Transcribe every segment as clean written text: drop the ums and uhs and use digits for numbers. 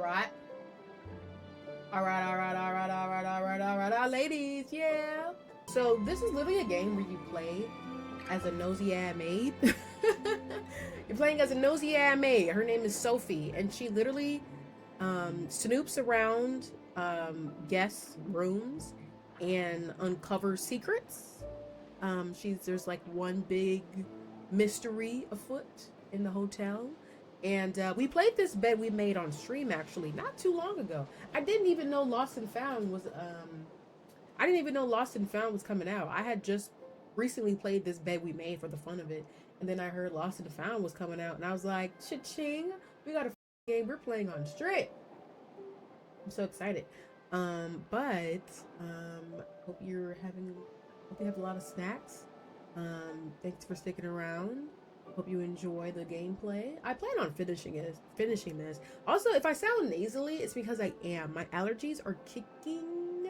right. All right, all right, all right, all right, all right, all right, ladies, yeah. So this is literally a game where you play as a nosy-ass maid. You're playing as a nosy-ass maid. Her name is Sophie, and she literally snoops around guest rooms and uncovers secrets. There's like one big mystery afoot in the hotel. And we played this bed we made on stream actually not too long ago. I didn't even know Lost and Found was coming out. I had just recently played this bed we made for the fun of it, and then I heard Lost and Found was coming out, and I was like, cha-ching! We got a game we're playing on stream. I'm so excited. Hope you have a lot of snacks. Thanks for sticking around. Hope you enjoy the gameplay. I plan on finishing this. Also, if I sound nasally, it's because I am. My allergies are kicking.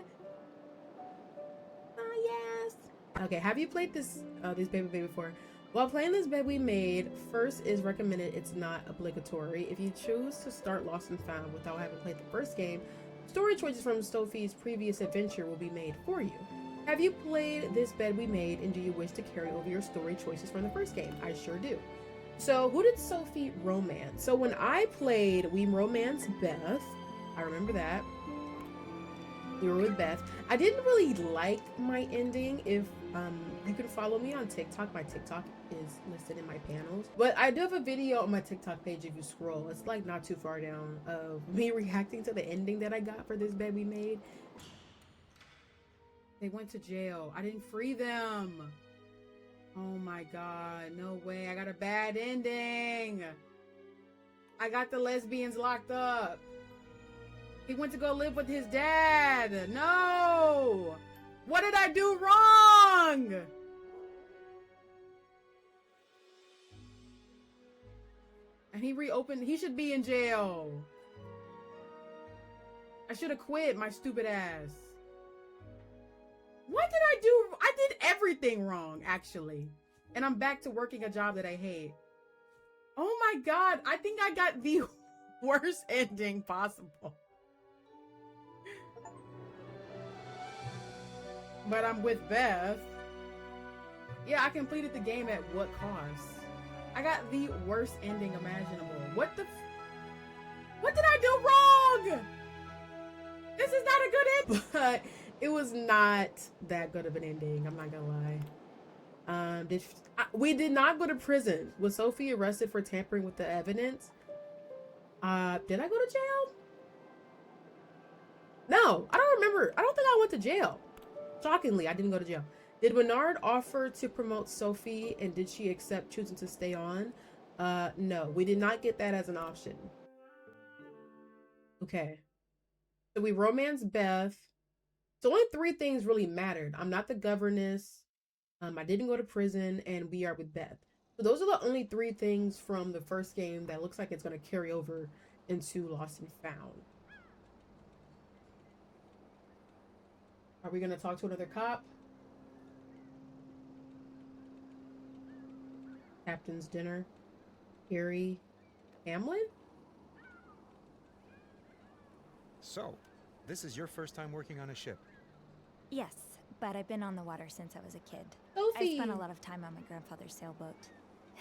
Yes. Okay, have you played this bed we made before? While playing this bed we made, first is recommended. It's not obligatory. If you choose to start Lost and Found without having played the first game, story choices from Sophie's previous adventure will be made for you. Have you played this bed we made, and do you wish to carry over your story choices from the first game? I sure do. So who did Sophie romance? So when I played, we romanced Beth. I remember that. We were with Beth. I didn't really like my ending. If you can follow me on TikTok, my TikTok is listed in my panels. But I do have a video on my TikTok page if you scroll. It's like not too far down of me reacting to the ending that I got for this bed we made. They went to jail. I didn't free them. Oh my God, no way. I got a bad ending. I got the lesbians locked up. He went to go live with his dad. No! What did I do wrong? And he reopened. He should be in jail. I should have quit, my stupid ass. What did I do? I did everything wrong, actually. And I'm back to working a job that I hate. Oh my God. I think I got the worst ending possible. But I'm with Beth. Yeah, I completed the game at what cost? I got the worst ending imaginable. What did I do wrong? This is not a good ending. But it was not that good of an ending. I'm not gonna lie. We did not go to prison. Was Sophie arrested for tampering with the evidence? Did I go to jail? No, I don't remember. I don't think I went to jail. Shockingly, I didn't go to jail. Did Bernard offer to promote Sophie, and did she accept choosing to stay on? No, we did not get that as an option. Okay. So we romanced Beth. So only 3 things really mattered. I'm not the governess. I didn't go to prison, and we are with Beth. So those are the only 3 things from the first game that looks like it's going to carry over into Lost and Found. Are we going to talk to another cop? Captain's dinner. Harry Hamlin? So, this is your first time working on a ship? Yes, but I've been on the water since I was a kid. Sophie! I spent a lot of time on my grandfather's sailboat.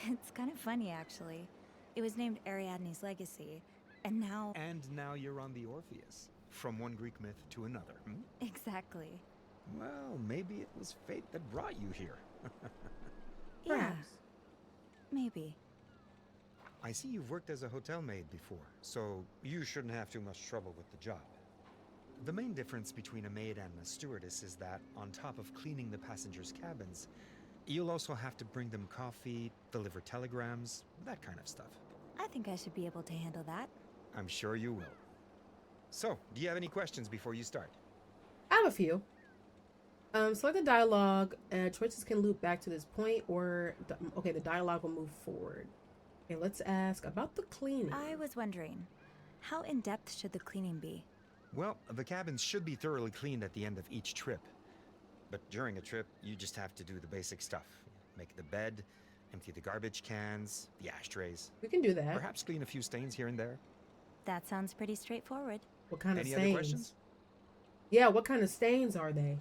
It's kind of funny, actually. It was named Ariadne's Legacy, and now... And now you're on the Orpheus. From one Greek myth to another, hmm? Exactly. Well, maybe it was fate that brought you here. Yeah, maybe. I see you've worked as a hotel maid before, so you shouldn't have too much trouble with the job. The main difference between a maid and a stewardess is that, on top of cleaning the passengers' cabins, you'll also have to bring them coffee, deliver telegrams, that kind of stuff. I think I should be able to handle that. I'm sure you will. So, do you have any questions before you start? I have a few. Select the dialogue. Choices can loop back to this point, or the dialogue will move forward. Okay, let's ask about the cleaning. I was wondering, how in-depth should the cleaning be? Well, the cabins should be thoroughly cleaned at the end of each trip. But during a trip, you just have to do the basic stuff. Make the bed, empty the garbage cans, the ashtrays. We can do that. Perhaps clean a few stains here and there. That sounds pretty straightforward. What kind of Any stains? other questions? Yeah, what kind of stains are they?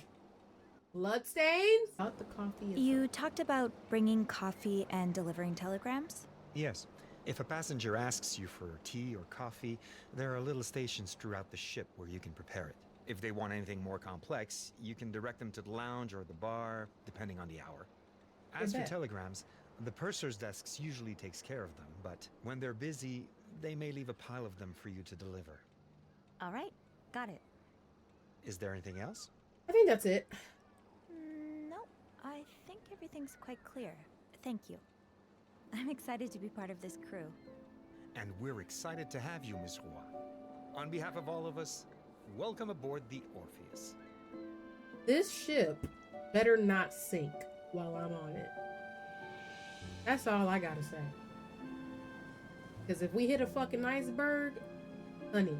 Blood stains? Out the coffee. You talked about bringing coffee and delivering telegrams? Yes. If a passenger asks you for tea or coffee, there are little stations throughout the ship where you can prepare it. If they want anything more complex, you can direct them to the lounge or the bar, depending on the hour. As for bet. telegrams, the purser's desks usually takes care of them, but when they're busy, they may leave a pile of them for you to deliver. All right, got it. Is there anything else? I think that's it. Nope, I think everything's quite clear. Thank you. I'm excited to be part of this crew. And we're excited to have you, Miss Roy. On behalf of all of us, welcome aboard the Orpheus. This ship better not sink while I'm on it. That's all I gotta say. Because if we hit a fucking iceberg, honey,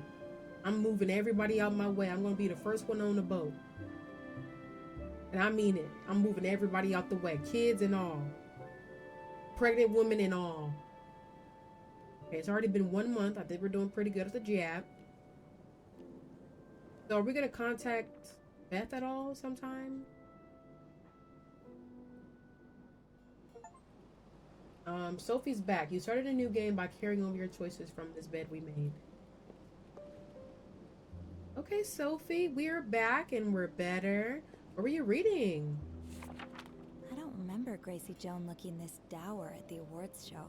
I'm moving everybody out my way. I'm gonna be the first one on the boat. And I mean it. I'm moving everybody out the way. Kids and all. Pregnant women and all. Okay, it's already been 1 month. I think we're doing pretty good at the jab. So are we gonna contact Beth at all sometime? Sophie's back. You started a new game by carrying over your choices from this bed we made. Okay, Sophie, we're back and we're better. What were you reading? I don't remember Gracie Joan looking this dour at the awards show.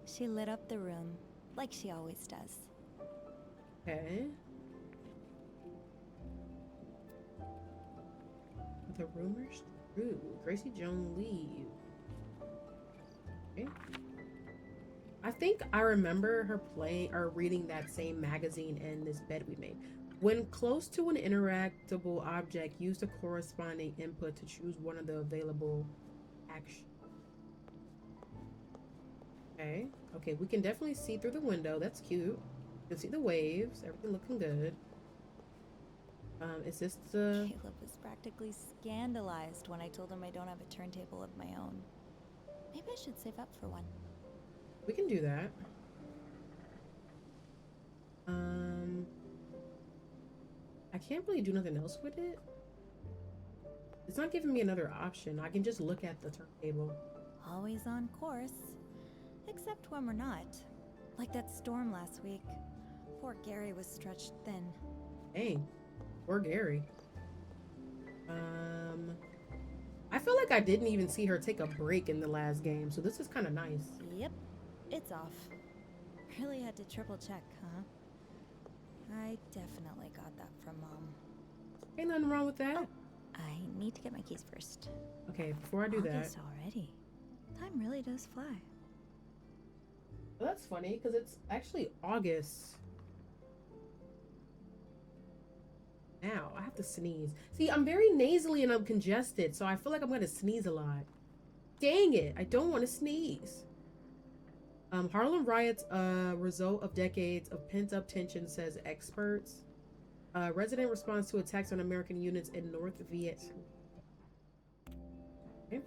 She lit up the room, like she always does. Okay. The rumors true. Gracie Joan leave. Okay. I think I remember her playing or reading that same magazine in this bed we made. When close to an interactable object, use the corresponding input to choose one of the available actions. Okay. Okay, we can definitely see through the window. That's cute. You can see the waves. Everything looking good. Is this the... Caleb was practically scandalized when I told him I don't have a turntable of my own. Maybe I should save up for one. We can do that. I can't really do nothing else with it. It's not giving me another option. I can just look at the turntable. Always on course. Except when we're not. Like that storm last week. Poor Gary was stretched thin. Dang. Poor Gary. I feel like I didn't even see her take a break in the last game, so this is kind of nice. Yep, it's off. Really had to triple check, huh? I definitely got that from Mom. Ain't nothing wrong with that. I need to get my keys first. Okay, before I do that... August already. Time really does fly. Well, that's funny, because it's actually August. Now, I have to sneeze. See, I'm very nasally and I'm congested, so I feel like I'm going to sneeze a lot. Dang it, I don't want to sneeze. Harlem riots, result of decades of pent-up tension, says experts. Resident response to attacks on American units in North Vietnam. Okay.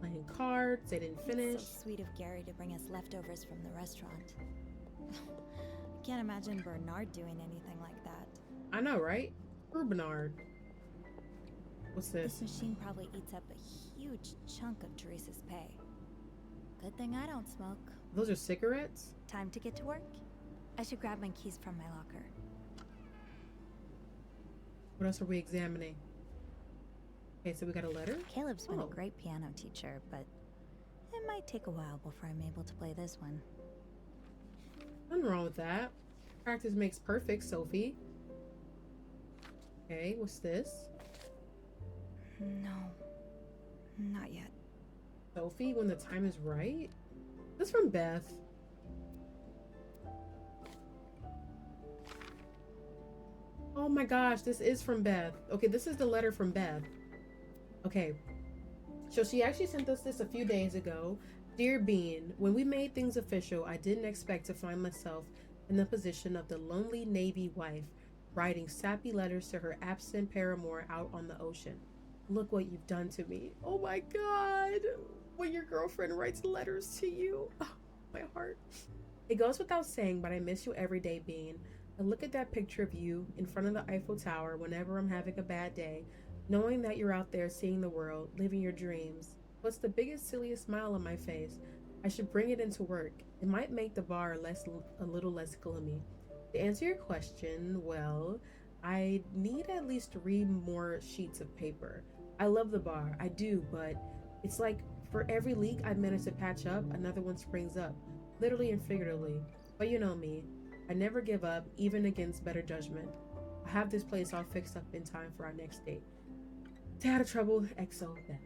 Playing cards, they didn't finish. It's so sweet of Gary to bring us leftovers from the restaurant. I can't imagine Bernard doing anything like that. I know, right? Poor Bernard. What's this? This machine probably eats up a huge chunk of Teresa's pay. Good thing I don't smoke. Those are cigarettes? Time to get to work. I should grab my keys from my locker. What else are we examining? Okay, so we got a letter? Caleb's been a great piano teacher, but it might take a while before I'm able to play this one. Nothing wrong with that. Practice makes perfect, Sophie. Okay, what's this? No, not yet. Sophie, when the time is right? This is from Beth. Oh my gosh, this is from Beth. Okay, this is the letter from Beth. Okay, so she actually sent us this a few days ago. Dear Bean, when we made things official, I didn't expect to find myself in the position of the lonely Navy wife, writing sappy letters to her absent paramour out on the ocean. Look what you've done to me. Oh my God. When your girlfriend writes letters to you. my heart. It goes without saying, but I miss you every day, Bean. I look at that picture of you in front of the Eiffel Tower whenever I'm having a bad day, knowing that you're out there seeing the world, living your dreams. What's the biggest, silliest smile on my face? I should bring it into work. It might make the bar a little less gloomy. To answer your question, well, I need at least 3 more sheets of paper. I love the bar, I do, but it's like for every leak I've managed to patch up, another one springs up, literally and figuratively. But you know me, I never give up, even against better judgment. I have this place all fixed up in time for our next date. Stay out of trouble, XO Beth.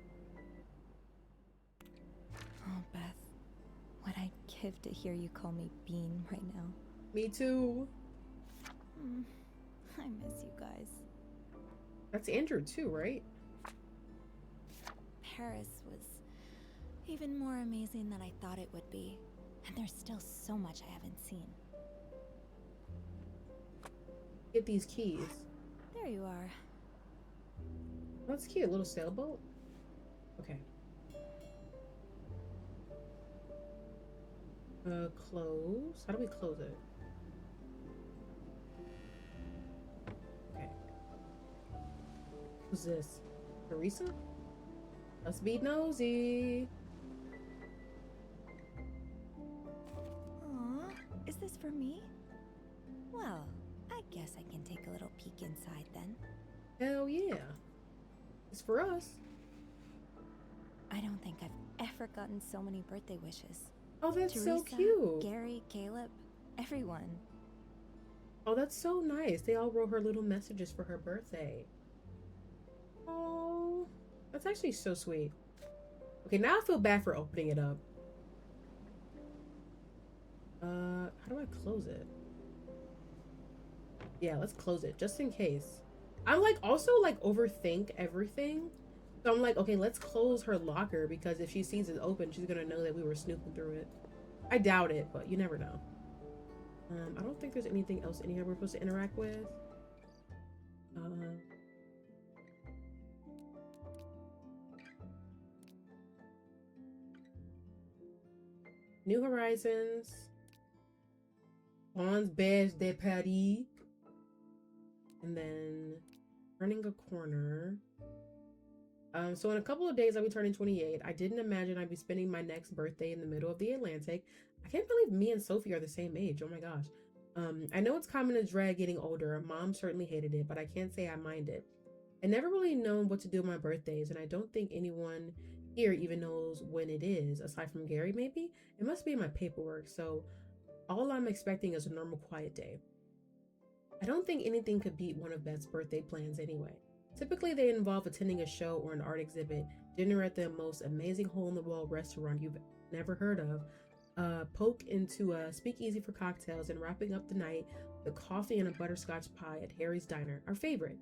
Oh, Beth. What I'd give to hear you call me Bean right now. Me too. I miss you guys. That's Andrew too, right? Paris was even more amazing than I thought it would be. And there's still so much I haven't seen. Get these keys. There you are. That's cute, a little sailboat. Okay. Close. How do we close it? Okay. Who's this? Teresa? Let's be nosy. Aw, is this for me? Well, I guess I can take a little peek inside then. Hell yeah. It's for us. I don't think I've ever gotten so many birthday wishes. Oh, that's Teresa, so cute. Gary, Caleb, everyone. Oh, that's so nice. They all wrote her little messages for her birthday. Oh, that's actually so sweet. Okay, now I feel bad for opening it up. How do I close it? Yeah, let's close it just in case. I'm like also like overthink everything. So I'm like, okay, let's close her locker because if she sees it open, she's gonna know that we were snooping through it. I doubt it, but you never know. I don't think there's anything else in here we're supposed to interact with. New Horizons. Bon's Beige de Paris. And then turning a corner. So in a couple of days, I'll be turning 28. I didn't imagine I'd be spending my next birthday in the middle of the Atlantic. I can't believe me and Sophie are the same age. Oh my gosh. I know it's common to dread getting older. Mom certainly hated it, but I can't say I mind it. I never really known what to do with my birthdays, and I don't think anyone here even knows when it is, aside from Gary maybe. It must be in my paperwork, so all I'm expecting is a normal quiet day. I don't think anything could beat one of Beth's birthday plans anyway. Typically, they involve attending a show or an art exhibit, dinner at the most amazing hole-in-the-wall restaurant you've never heard of, poke into a speakeasy for cocktails, and wrapping up the night with coffee and a butterscotch pie at Harry's Diner, our favorite.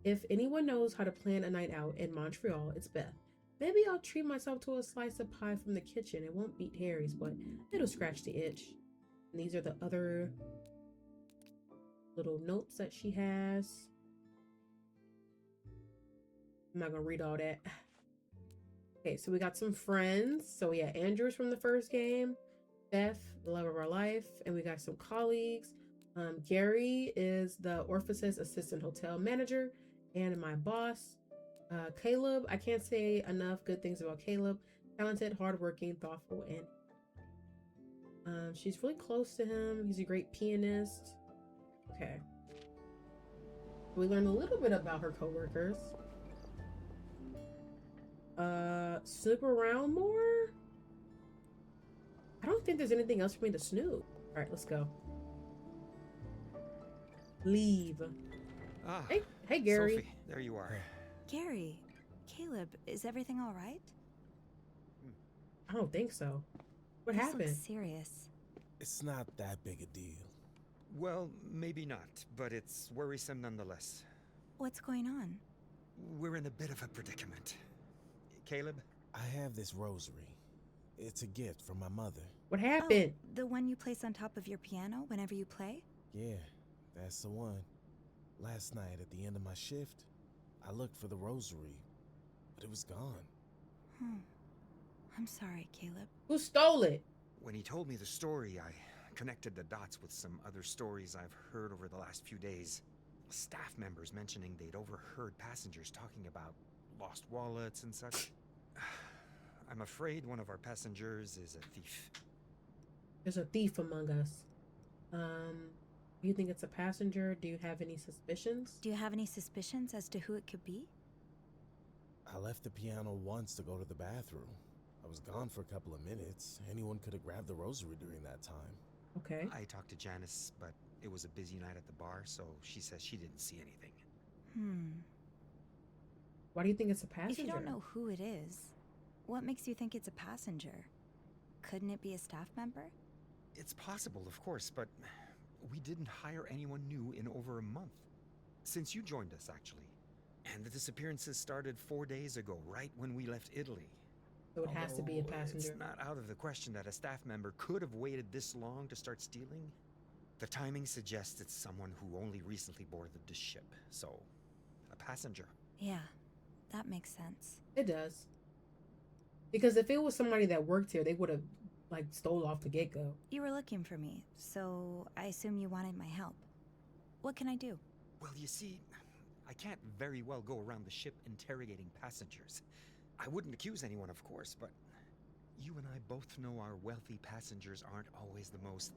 If anyone knows how to plan a night out in Montreal, it's Beth. Maybe I'll treat myself to a slice of pie from the kitchen. It won't beat Harry's, but it'll scratch the itch. And these are the other little notes that she has. I'm not gonna read all that. Okay, so we got some friends. So yeah, Andrew's from the first game, Beth, the love of our life, and we got some colleagues. Gary is the Orpheus assistant hotel manager and my boss. Caleb, I can't say enough good things about Caleb. Talented, hardworking, thoughtful, and she's really close to him. He's a great pianist. Okay. We learned a little bit about her coworkers. Snoop around more? I don't think there's anything else for me to snoop. All right, let's go. Leave. Ah, hey, Gary. Sophie, there you are. Gary, Caleb, is everything all right? I don't think so. What This happened? looks serious. It's not that big a deal. Well, maybe not, but it's worrisome nonetheless. What's going on? We're in a bit of a predicament. Caleb? I have this rosary. It's a gift from my mother. What happened? Oh, the one you place on top of your piano whenever you play? Yeah, that's the one. Last night at the end of my shift, I looked for the rosary, but it was gone. I'm sorry, Caleb. Who stole it? When he told me the story, I connected the dots with some other stories I've heard over the last few days. Staff members mentioning they'd overheard passengers talking about lost wallets and such. I'm afraid one of our passengers is a thief. There's a thief among us. Do you think it's a passenger? Do you have any suspicions? Do you have any suspicions as to who it could be? I left the piano once to go to the bathroom. I was gone for a couple of minutes. Anyone could have grabbed the rosary during that time. Okay. I talked to Janice, but it was a busy night at the bar, so she says she didn't see anything. Why do you think it's a passenger? If you don't know who it is, what makes you think it's a passenger? Couldn't it be a staff member? It's possible, of course, but we didn't hire anyone new in over a month. Since you joined us, actually. And the disappearances started 4 days ago, right when we left Italy. So it has to be a Although passenger. It's not out of the question that a staff member could have waited this long to start stealing. The timing suggests it's someone who only recently boarded the ship, so a passenger. Yeah, that makes sense. It does. Because if it was somebody that worked here, they would have like stole off the get-go. You were looking for me, so I assume you wanted my help. What can I do? Well, you see, I can't very well go around the ship interrogating passengers. I wouldn't accuse anyone, of course, but you and I both know our wealthy passengers aren't always the most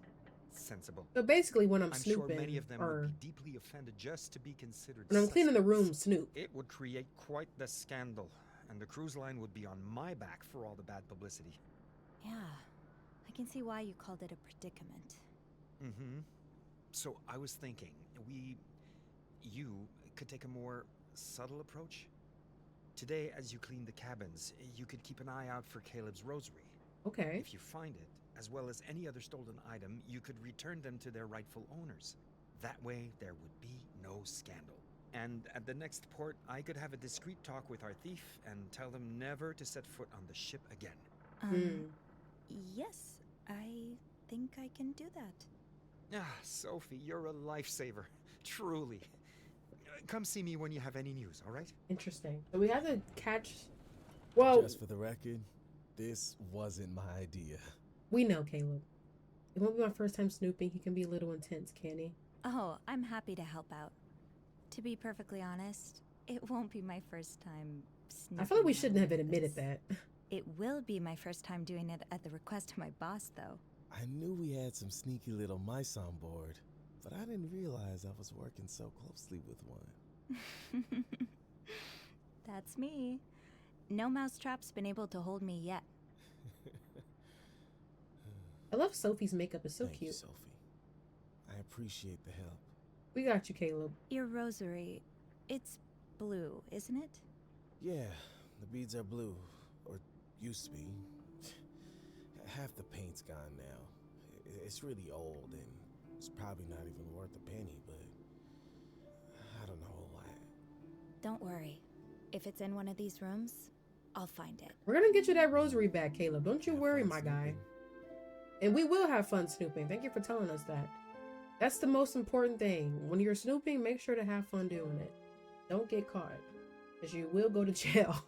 sensible. So basically when I'm I'm snooping, sure many of them or would be deeply offended just to be considered when I'm cleaning the suspects. room, snoop. It would create quite the scandal, and the cruise line would be on my back for all the bad publicity. Yeah, I can see why you called it a predicament. So I was thinking, you could take a more subtle approach. Today, as you clean the cabins, you could keep an eye out for Caleb's rosary. Okay. If you find it, as well as any other stolen item, you could return them to their rightful owners. That way, there would be no scandal. And at the next port, I could have a discreet talk with our thief and tell them never to set foot on the ship again. Yes, I think I can do that. Ah, Sophie, you're a lifesaver. Truly. Come see me when you have any news, all right? Interesting. So we have to catch... Well, Just for the record, this wasn't my idea. we know Caleb. It won't be my first time snooping. He can be a little intense, can he? Oh, I'm happy to help out. To be perfectly honest, it won't be my first time snooping. I feel like we on shouldn't have purpose. admitted that. It will be my first time doing it at the request of my boss, though. I knew we had some sneaky little mice on board, but I didn't realize I was working so closely with one. That's me. No mousetrap's been able to hold me yet. I love Sophie's makeup. It's so Thank you, cute. Sophie. I appreciate the help. We got you, Caleb. Your rosary, it's blue, isn't it? Yeah, the beads are blue, or used to be. Half the paint's gone now. It's really old, and it's probably not even worth a penny, but I don't know why. Don't worry. If it's in one of these rooms, I'll find it. We're gonna get you that rosary back, Caleb. Don't you Have worry, fun my guy. snooping. And we will have fun snooping. Thank you for telling us that. That's the most important thing. When you're snooping, make sure to have fun doing it. Don't get caught, because you will go to jail.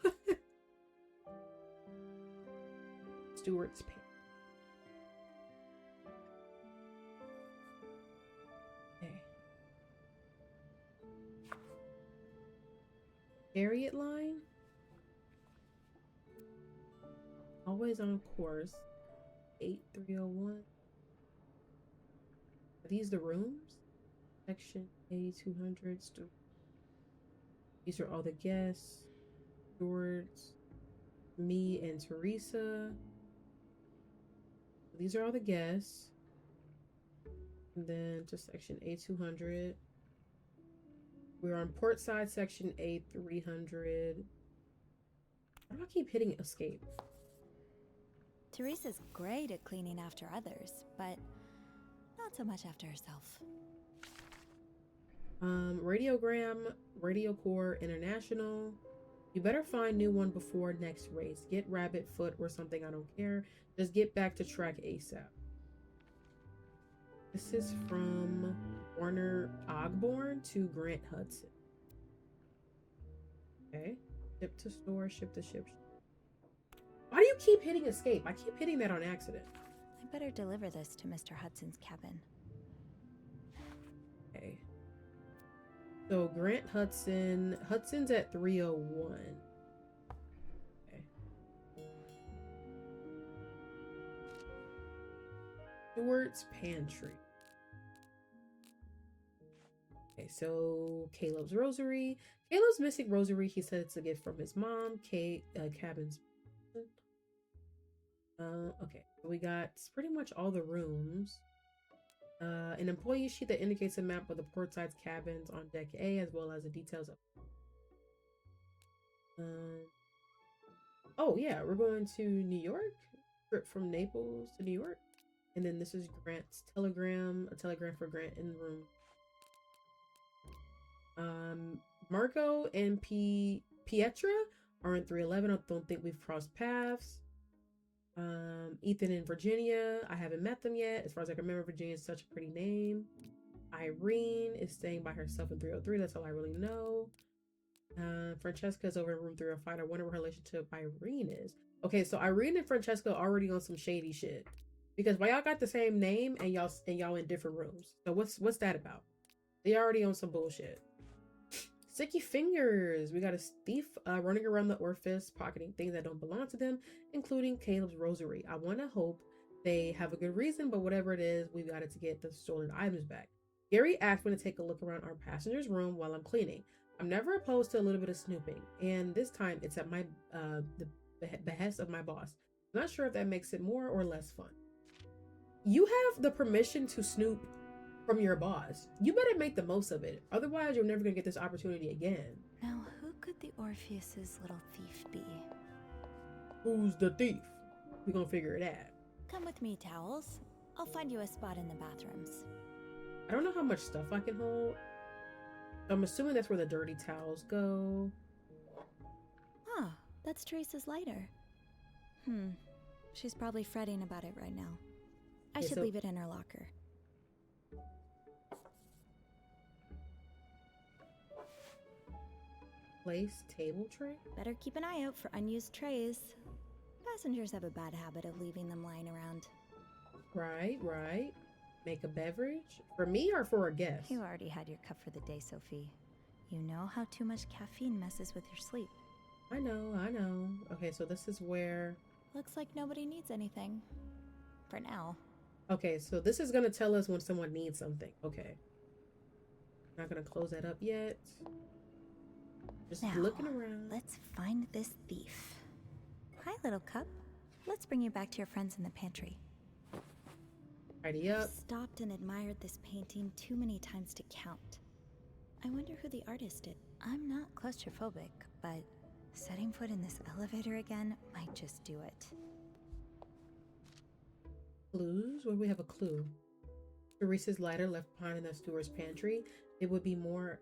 Stewart's pay. Okay. Chariot line. Always on course. 8301. Are these the rooms? Section A200. These are all the guests. Stewards. Me and Teresa. These are all the guests. And then to section A200. We're on port side, section A300. Why do I keep hitting escape? Teresa's great at cleaning after others, but not so much after herself. Radiogram, Radio Corps International. You better find new one before next race. Get rabbit foot or something, I don't care. Just get back to track ASAP. This is from Warner Ogborn to Grant Hudson. Okay. Ship to store, ship to ship. Why do you keep hitting escape? I keep hitting that on accident. I better deliver this to Mr. Hudson's cabin. Okay. So Grant Hudson. Hudson's at 301. Okay. Stewart's Pantry. Okay, so Caleb's rosary. Caleb's missing rosary. He said it's a gift from his mom. Cabin's. Okay, so we got pretty much all the rooms. An employee sheet that indicates a map of the portside's cabins on deck A, as well as the details of. Oh yeah, we're going to New York. Trip from Naples to New York, and then this is Grant's telegram. A telegram for Grant in room. Marco and Pietra are in 311. I don't think we've crossed paths. Ethan in Virginia. I haven't met them yet. As far as I can remember, Virginia is such a pretty name. Irene is staying by herself in 303. That's all I really know. Francesca is over in room 305. I wonder what her relationship with Irene is. Okay, so Irene and Francesca are already on some shady shit. Because why y'all got the same name and y'all in different rooms. So what's that about? They already on some bullshit. Sticky fingers. We got a thief running around the orifice, pocketing things that don't belong to them, including Caleb's rosary. I want to hope they have a good reason, but whatever it is, we've got it to get the stolen items back. Gary asked me to take a look around our passenger's room while I'm cleaning. I'm never opposed to a little bit of snooping, and this time it's at my the behest of my boss. I'm not sure if that makes it more or less fun. You have the permission to snoop from your boss. You better make the most of it. Otherwise, you're never gonna get this opportunity again. Now, who could the Orpheus's little thief be? Who's the thief? We're gonna figure it out. Come with me, Towels. I'll find you a spot in the bathrooms. I don't know how much stuff I can hold. I'm assuming that's where the dirty towels go. Ah, that's Teresa's lighter. She's probably fretting about it right now. I should leave it in her locker. Place table tray? Better keep an eye out for unused trays. Passengers have a bad habit of leaving them lying around. Right. Make a beverage? For me or for a guest? You already had your cup for the day, Sophie. You know how too much caffeine messes with your sleep. I know. Okay, so this is where... Looks like nobody needs anything. For now. Okay, so this is gonna tell us when someone needs something. Okay. Not gonna close that up yet. Just now, looking around. Let's find this thief. Hi, little cup. Let's bring you back to your friends in the pantry. Tidy up. I've stopped and admired this painting too many times to count. I wonder who the artist did. I'm not claustrophobic, but setting foot in this elevator again might just do it. Clues? Where do we have a clue? Teresa's lighter left behind in the steward's pantry. It would be more...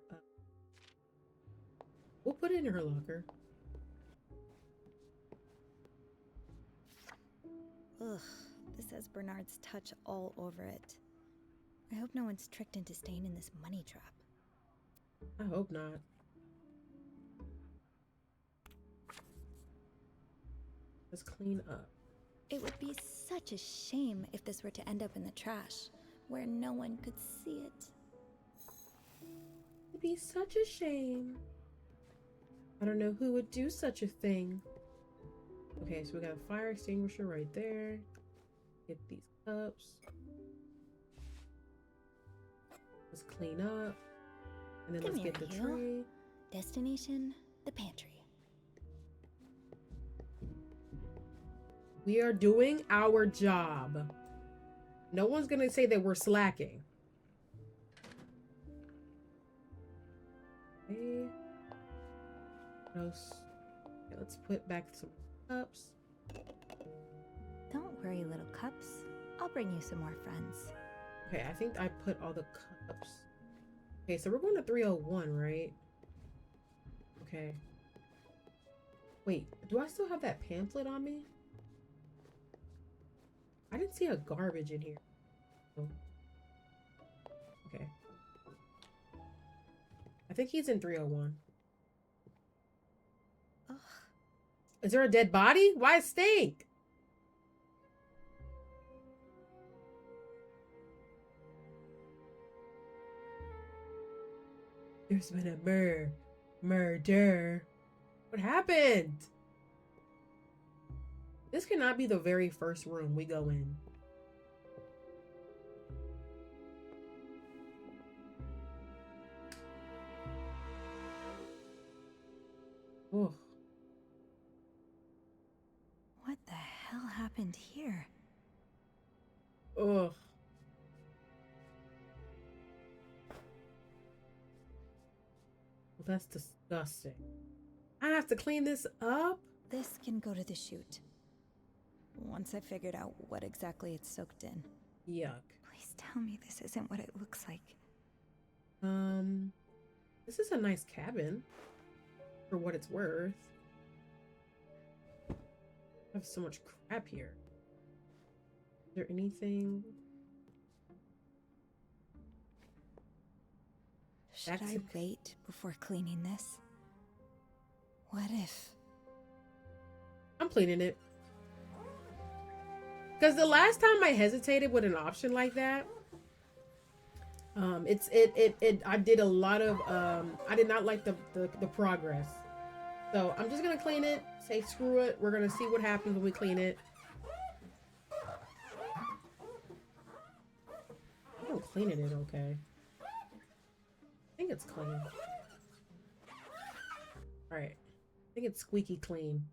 We'll put it in her locker. Ugh, this has Bernard's touch all over it. I hope no one's tricked into staying in this money trap. I hope not. Let's clean up. It would be such a shame if this were to end up in the trash, where no one could see it. It'd be such a shame. I don't know who would do such a thing. Okay, so we got a fire extinguisher right there. Get these cups. Let's clean up. And then let's get the tray. Destination, the pantry. We are doing our job. No one's gonna say that we're slacking. Okay. What else? Okay, let's put back some cups. Don't worry, little cups. I'll bring you some more friends. Okay, I think I put all the cups. Okay, so we're going to 301, right? Okay. Wait, do I still have that pamphlet on me? I didn't see a garbage in here. Oh. Okay. I think he's in 301. Ugh. Is there a dead body? Why stink? There's been a murder. What happened? This cannot be the very first room we go in. Ugh. What the hell happened here? Ugh. Well, that's disgusting. I have to clean this up? This can go to the chute. Once I figured out what exactly it's soaked in. Yuck. Please tell me this isn't what it looks like. This is a nice cabin for what it's worth. I have so much crap here. Is there anything? Should I wait before cleaning this? What if? I'm cleaning it. Because the last time I hesitated with an option like that, I did a lot of I did not like the progress. So I'm just gonna clean it, say screw it, we're gonna see what happens when we clean it. I'm cleaning it okay. I think it's clean. Alright. I think it's squeaky clean.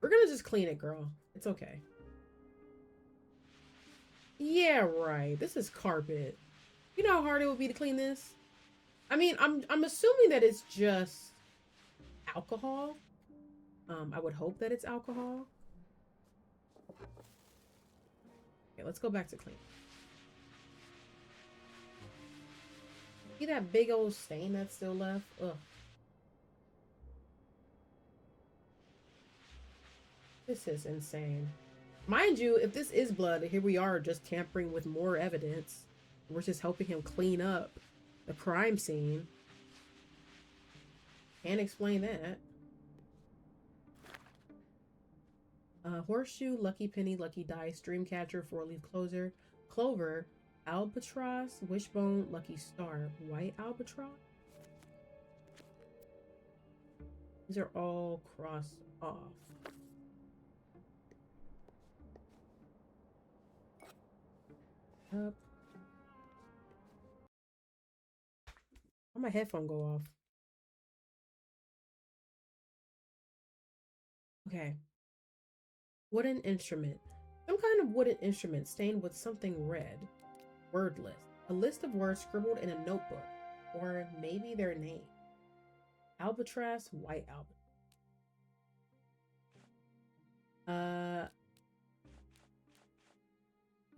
We're gonna just clean it, girl. It's okay. Yeah, right. This is carpet. You know how hard it would be to clean this? I mean, I'm assuming that it's just alcohol. I would hope that it's alcohol. Okay, let's go back to clean. See that big old stain that's still left? Ugh. This is insane. Mind you, if this is blood, here we are just tampering with more evidence. We're just helping him clean up the crime scene. Can't explain that. Horseshoe, lucky penny, lucky dice, dreamcatcher, four-leaf clover, albatross, wishbone, lucky star, white albatross. These are all crossed off. Up. Why'd my headphone go off? Okay. Wooden instrument. Some kind of wooden instrument stained with something red. Word list. A list of words scribbled in a notebook. Or maybe their name. Albatross, white albatross.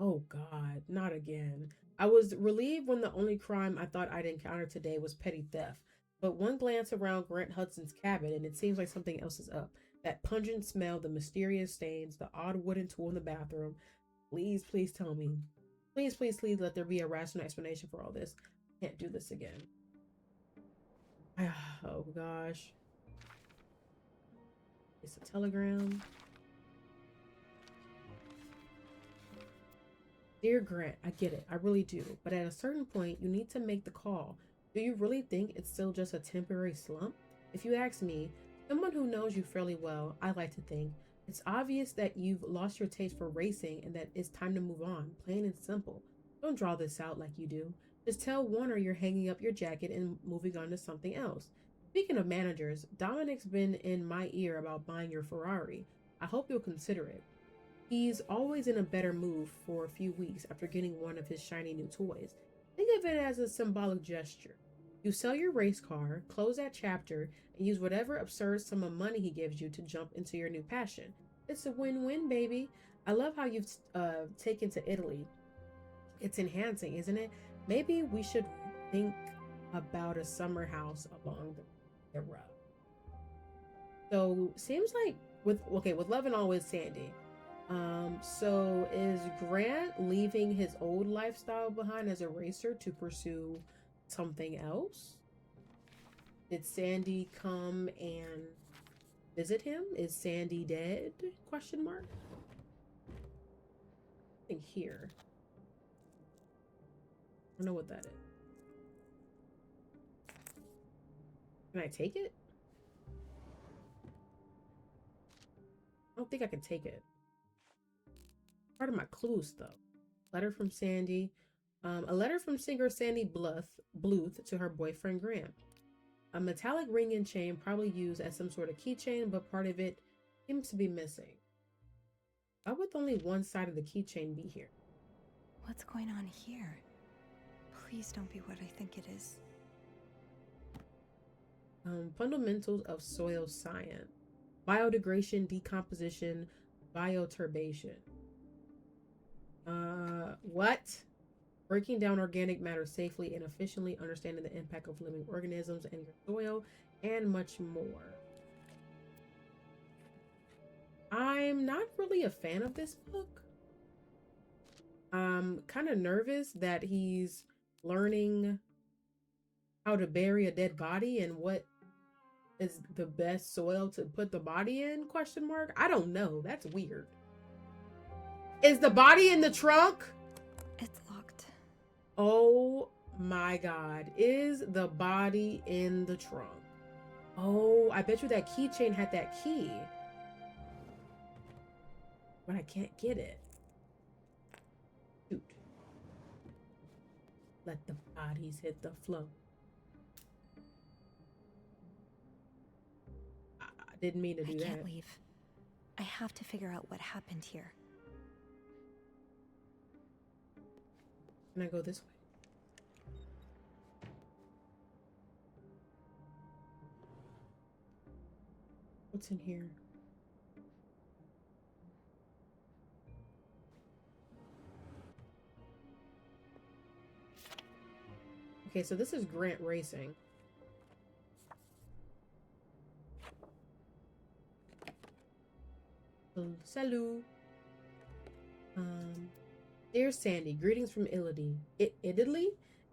Oh God, not again. I was relieved when the only crime I thought I'd encounter today was petty theft. But one glance around Grant Hudson's cabin and it seems like something else is up. That pungent smell, the mysterious stains, the odd wooden tool in the bathroom. Please, please tell me. Please, please, please let there be a rational explanation for all this. I can't do this again. Oh gosh. It's a telegram. Dear Grant, I get it. I really do. But at a certain point, you need to make the call. Do you really think it's still just a temporary slump? If you ask me, someone who knows you fairly well, I like to think, it's obvious that you've lost your taste for racing and that it's time to move on, plain and simple. Don't draw this out like you do. Just tell Warner you're hanging up your jacket and moving on to something else. Speaking of managers, Dominic's been in my ear about buying your Ferrari. I hope you'll consider it. He's always in a better mood for a few weeks after getting one of his shiny new toys. Think of it as a symbolic gesture. You sell your race car, close that chapter, and use whatever absurd sum of money he gives you to jump into your new passion. It's a win-win, baby. I love how you've taken to Italy. It's enhancing, isn't it? Maybe we should think about a summer house along the road. So seems like with Love and All with Sandy. So is Grant leaving his old lifestyle behind as a racer to pursue something else? Did Sandy come and visit him? Is Sandy dead? Question mark. I think here. I don't know what that is. Can I take it? I don't think I can take it. Part of my clues, though. Letter from Sandy. A letter from singer Sandy Bluth to her boyfriend Grant. A metallic ring and chain, probably used as some sort of keychain, but part of it seems to be missing. Why would only one side of the keychain be here? What's going on here? Please don't be what I think it is. Fundamentals of soil science. Biodegradation, decomposition, bioturbation. What? Breaking down organic matter safely and efficiently, understanding the impact of living organisms in your soil, and much more. I'm not really a fan of this book. I'm kind of nervous that he's learning how to bury a dead body and what is the best soil to put the body in, question mark. I don't know. That's weird. Is the body in the trunk? It's locked. Oh my God. Is the body in the trunk? Oh, I bet you that keychain had that key. But I can't get it. Shoot. Let the bodies hit the floor. I didn't mean to do that. I can't leave. I have to figure out what happened here. Can I go this way? What's in here? Okay, so this is Grant Racing. Salut. Dear Sandy, greetings from Italy. Italy?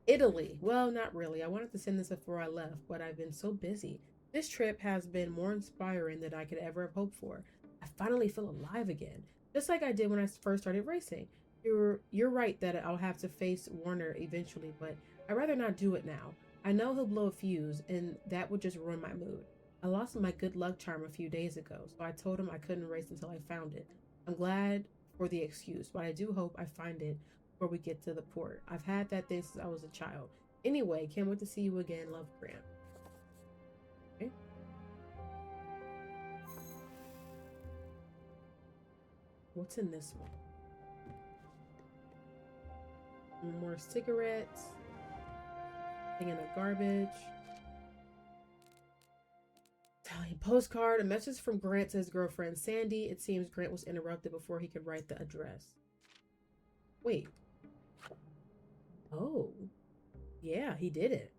Italy. Well, not really. I wanted to send this before I left, but I've been so busy. This trip has been more inspiring than I could ever have hoped for. I finally feel alive again, just like I did when I first started racing. You're right that I'll have to face Warner eventually, but I'd rather not do it now. I know he'll blow a fuse, and that would just ruin my mood. I lost my good luck charm a few days ago, so I told him I couldn't race until I found it. I'm glad for the excuse, but I do hope I find it before we get to the port. I've had that thing since I was a child. Anyway, can't wait to see you again. Love, Grant. Okay. What's in this one? More cigarettes. Thing in the garbage. Italian postcard. A message from Grant to his girlfriend Sandy. It seems Grant was interrupted before he could write the address. Wait. Oh. Yeah, he did it.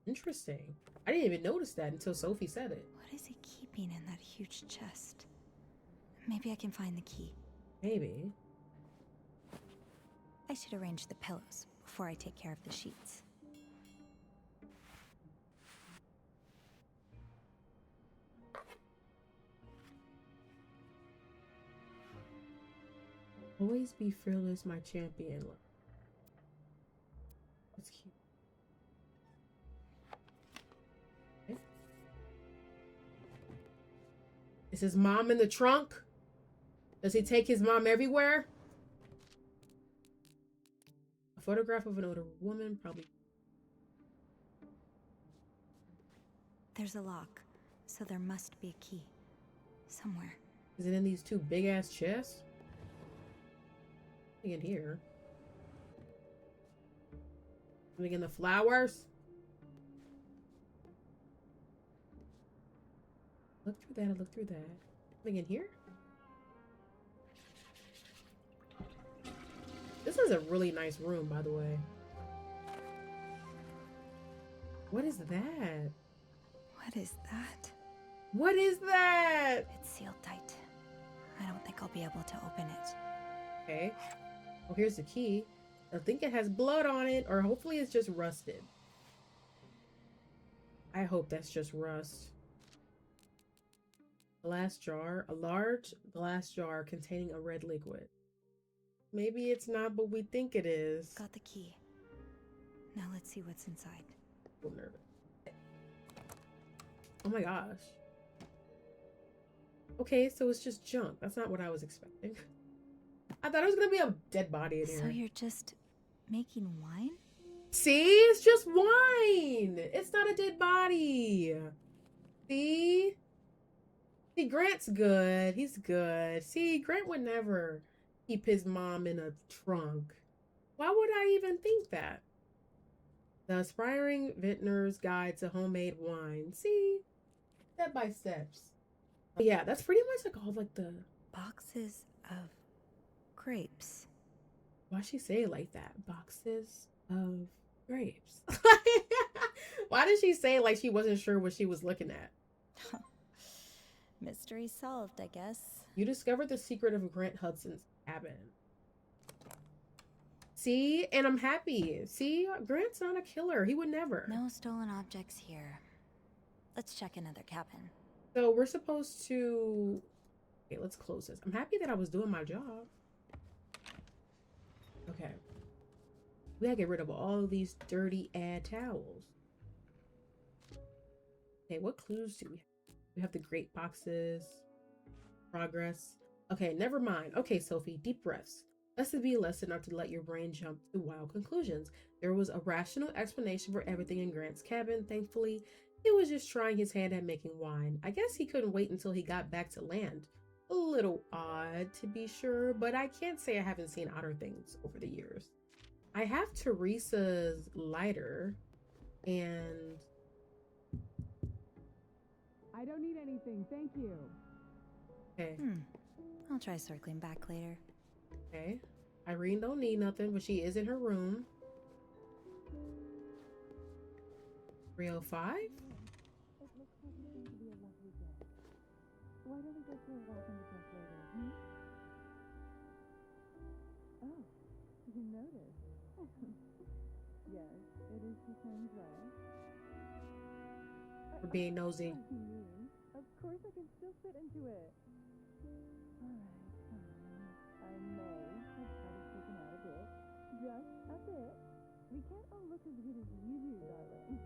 Interesting. I didn't even notice that until Sophie said it. What is he keeping in that huge chest? Maybe I can find the key. Maybe. I should arrange the pillows before I take care of the sheets. Always be fearless, my champion. That's cute. Okay. Is his mom in the trunk? Does he take his mom everywhere? A photograph of an older woman, probably. There's a lock, so there must be a key. Somewhere. Is it in these two big ass chests? Nothing in here. Something in the flowers? Look through that, I look through that. Something in here? This is a really nice room, by the way. What is that? What is that? What is that? It's sealed tight. I don't think I'll be able to open it. Okay. Well, here's the key. I think it has blood on it, or hopefully it's just rusted. I hope that's just rust. Glass jar. A large glass jar containing a red liquid. Maybe it's not, but we think it is. Got the key. Now let's see what's inside. a little nervous. Oh my gosh. Okay, so it's just junk. That's not what I was expecting. I thought it was gonna be a dead body in here. So you're just making wine? See? It's just wine! It's not a dead body. See? See, Grant's good. He's good. See, Grant would never keep his mom in a trunk. Why would I even think that? The Aspiring Vintner's Guide to Homemade Wine. See? Step by steps. But yeah, that's pretty much like all like the... Boxes of grapes. Why she say it like that? Boxes of grapes. Why did she say it like she wasn't sure what she was looking at? Mystery solved, I guess. You discovered the secret of Grant Hudson's cabin. See? And I'm happy. See? Grant's not a killer. He would never. No stolen objects here. Let's check another cabin. So we're supposed to... Okay, let's close this. I'm happy that I was doing my job. Okay. We gotta get rid of all of these dirty ad towels. Okay, what clues do we have? We have the great boxes. Progress. Okay, never mind. Okay, Sophie, deep breaths. Let it be a lesson not to let your brain jump to wild conclusions. There was a rational explanation for everything in Grant's cabin. Thankfully, he was just trying his hand at making wine. I guess he couldn't wait until he got back to land. A little odd, to be sure, but I can't say I haven't seen odder things over the years. I have Teresa's lighter, and... I don't need anything, thank you. Okay. I'll try circling back later. Okay. Irene don't need nothing, but she is in her room. 305? It looks like it's going to be a lovely day. Why don't we go for a walk on the deck later, Oh, you noticed. Yes, it is the same dress. For being nosy. What do you mean? Of course I can still fit into it. Alright, fine. I may have tried to taken out a bit. Just a bit. We can't all look as good as you do, darling.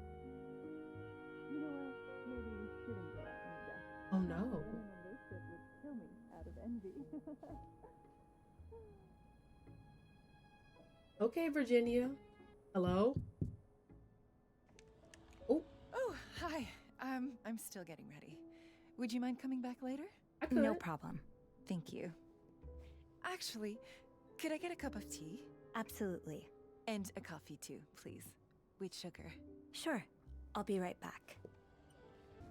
You know what? Maybe we shouldn't go out on the deck. Oh no. Anyone on this ship would kill me out of envy. Okay, Virginia. Hello? Oh, Oh, hi. I'm still getting ready. Would you mind coming back later? I could. No problem. Thank you. Actually, could I get a cup of tea? Absolutely. And a coffee too, please. With sugar. Sure. I'll be right back.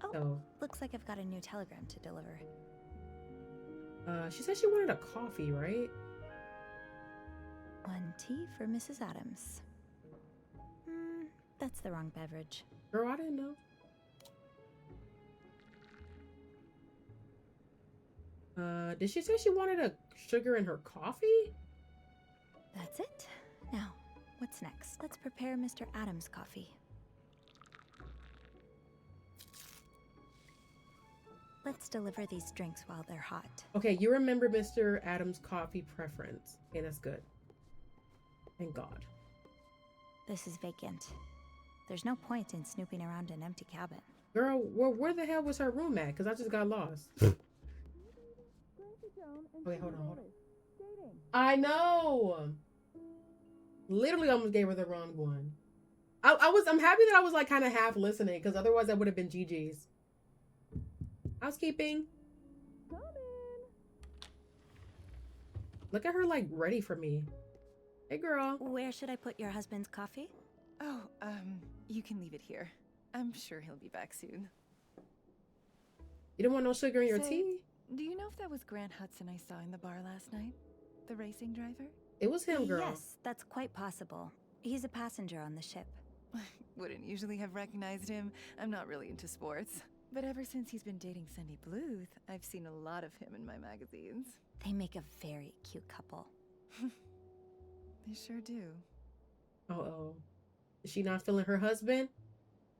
Oh, So, looks like I've got a new telegram to deliver. she said she wanted a coffee, right? 1 tea for Mrs. Adams. That's the wrong beverage. Girl, I didn't know. Did she say she wanted a sugar in her coffee? That's it. Now, what's next? Let's prepare Mr. Adams' coffee. Let's deliver these drinks while they're hot. Okay, you remember Mr. Adams' coffee preference. Okay, that's good. Thank God. This is vacant. There's no point in snooping around an empty cabin. Girl, where the hell was her room at? Because I just got lost. Wait, hold on. Dating. I know. Literally almost gave her the wrong one. I'm happy that I was like kind of half listening, because otherwise that would have been GG's. Housekeeping. Come in. Look at her like ready for me. Hey girl. Where should I put your husband's coffee? Oh, you can leave it here. I'm sure he'll be back soon. You don't want no sugar in your Say, tea? Do you know if that was Grant Hudson I saw in the bar last night? The racing driver? It was him, girl. Yes, that's quite possible. He's a passenger on the ship. Wouldn't usually have recognized him. I'm not really into sports. But ever since he's been dating Cindy Bluth, I've seen a lot of him in my magazines. They make a very cute couple. They sure do. Uh-oh. Is she not feeling her husband?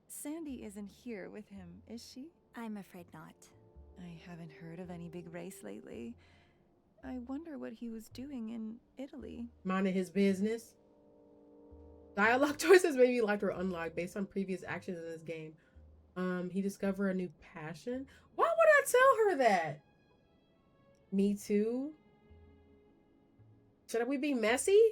Sandy isn't here with him, is she? I'm afraid not. I haven't heard of any big race lately. I wonder what he was doing in Italy. Minding his business. Dialogue choices may be locked or unlocked based on previous actions in this game. He discovered a new passion. Why would I tell her that? Me too. Should we be messy?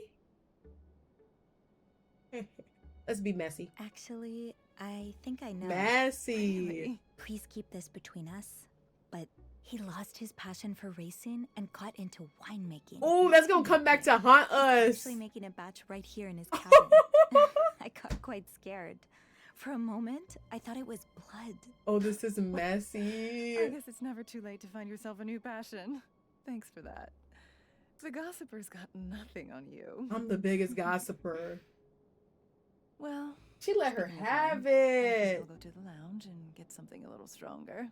Let's be messy. Actually, I think I know. Messy. Really? Please keep this between us. But he lost his passion for racing and got into winemaking. Oh, that's gonna come back to haunt us. Actually making a batch right here in his cabin. I got quite scared. For a moment, I thought it was blood. Oh, this is messy. I guess it's never too late to find yourself a new passion. Thanks for that. The gossiper's got nothing on you. I'm the biggest gossiper. Well, She let her speaking of have wine, I guess it. I'll go to the lounge and get something a little stronger.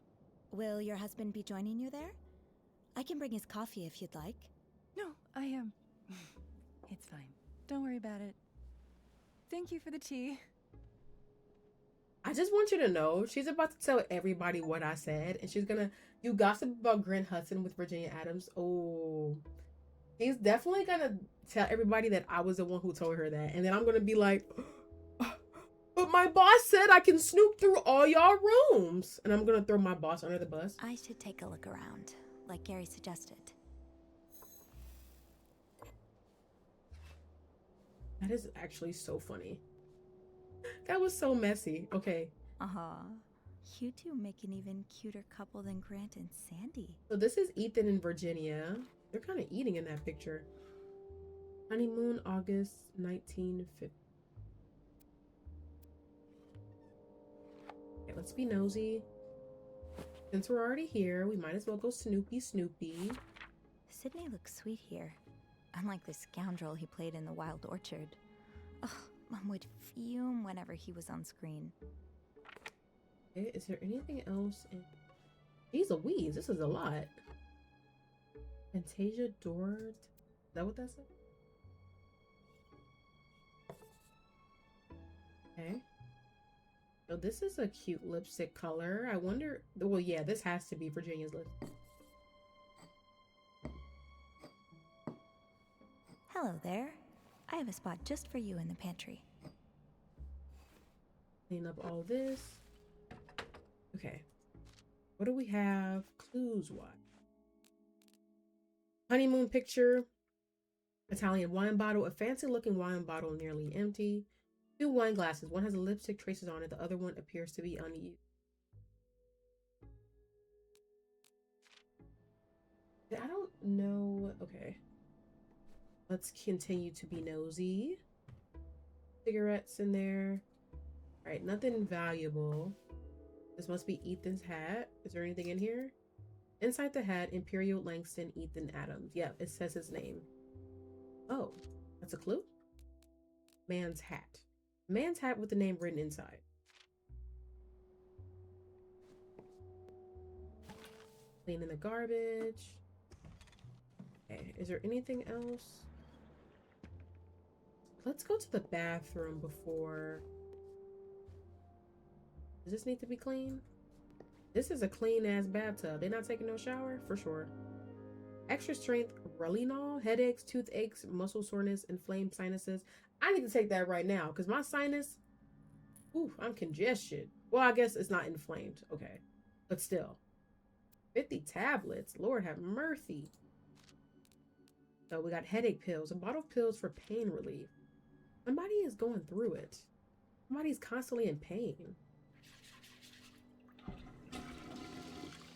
Will your husband be joining you there? I can bring his coffee if you'd like. No, I am. It's fine. Don't worry about it. Thank you for the tea. I just want you to know she's about to tell everybody what I said, and she's gonna you gossip about Grant Hudson with Virginia Adams. Oh, he's definitely gonna tell everybody that I was the one who told her that, and then I'm gonna be like, but my boss said I can snoop through all y'all rooms, and I'm gonna throw my boss under the bus. I should take a look around, like Gary suggested. That is actually so funny. That was so messy. Okay, You two make an even cuter couple than Grant and Sandy. so this is Ethan and Virginia. They're kind of eating in that picture. Honeymoon, August 1950. Okay, let's be nosy. Since we're already here, we might as well go Snoopy. Sydney looks sweet here, unlike the scoundrel he played in The Wild Orchard. Ugh, Mom would fume whenever he was on screen. Okay, is there anything else in... Jeez Louise, this is a lot. Fantasia Dort. Is that what that said? Okay. So this is a cute lipstick color. I wonder... Well, yeah, this has to be Virginia's lipstick. Hello there. I have a spot just for you in the pantry. Clean up all this. Okay. What do we have clues-wise? Honeymoon picture. Italian wine bottle. A fancy-looking wine bottle nearly empty. 2 wine glasses. One has lipstick traces on it. The other one appears to be unused. I don't know. Okay. Let's continue to be nosy. Cigarettes in there. All right, nothing valuable. This must be Ethan's hat. Is there anything in here? Inside the hat, Imperial Langston Ethan Adams. Yep, it says his name. Oh, that's a clue? Man's hat. Man's hat with the name written inside. Cleaning the garbage. Okay, is there anything else? Let's go to the bathroom before... Does this need to be clean? This is a clean-ass bathtub. They're not taking no shower? For sure. Extra strength Relinol, headaches, toothaches, muscle soreness, inflamed sinuses. I need to take that right now because my sinus... Ooh, I'm congested. Well, I guess it's not inflamed. Okay. But still. 50 tablets. Lord have mercy. So we got headache pills. A bottle of pills for pain relief. Somebody is going through it. Somebody's constantly in pain.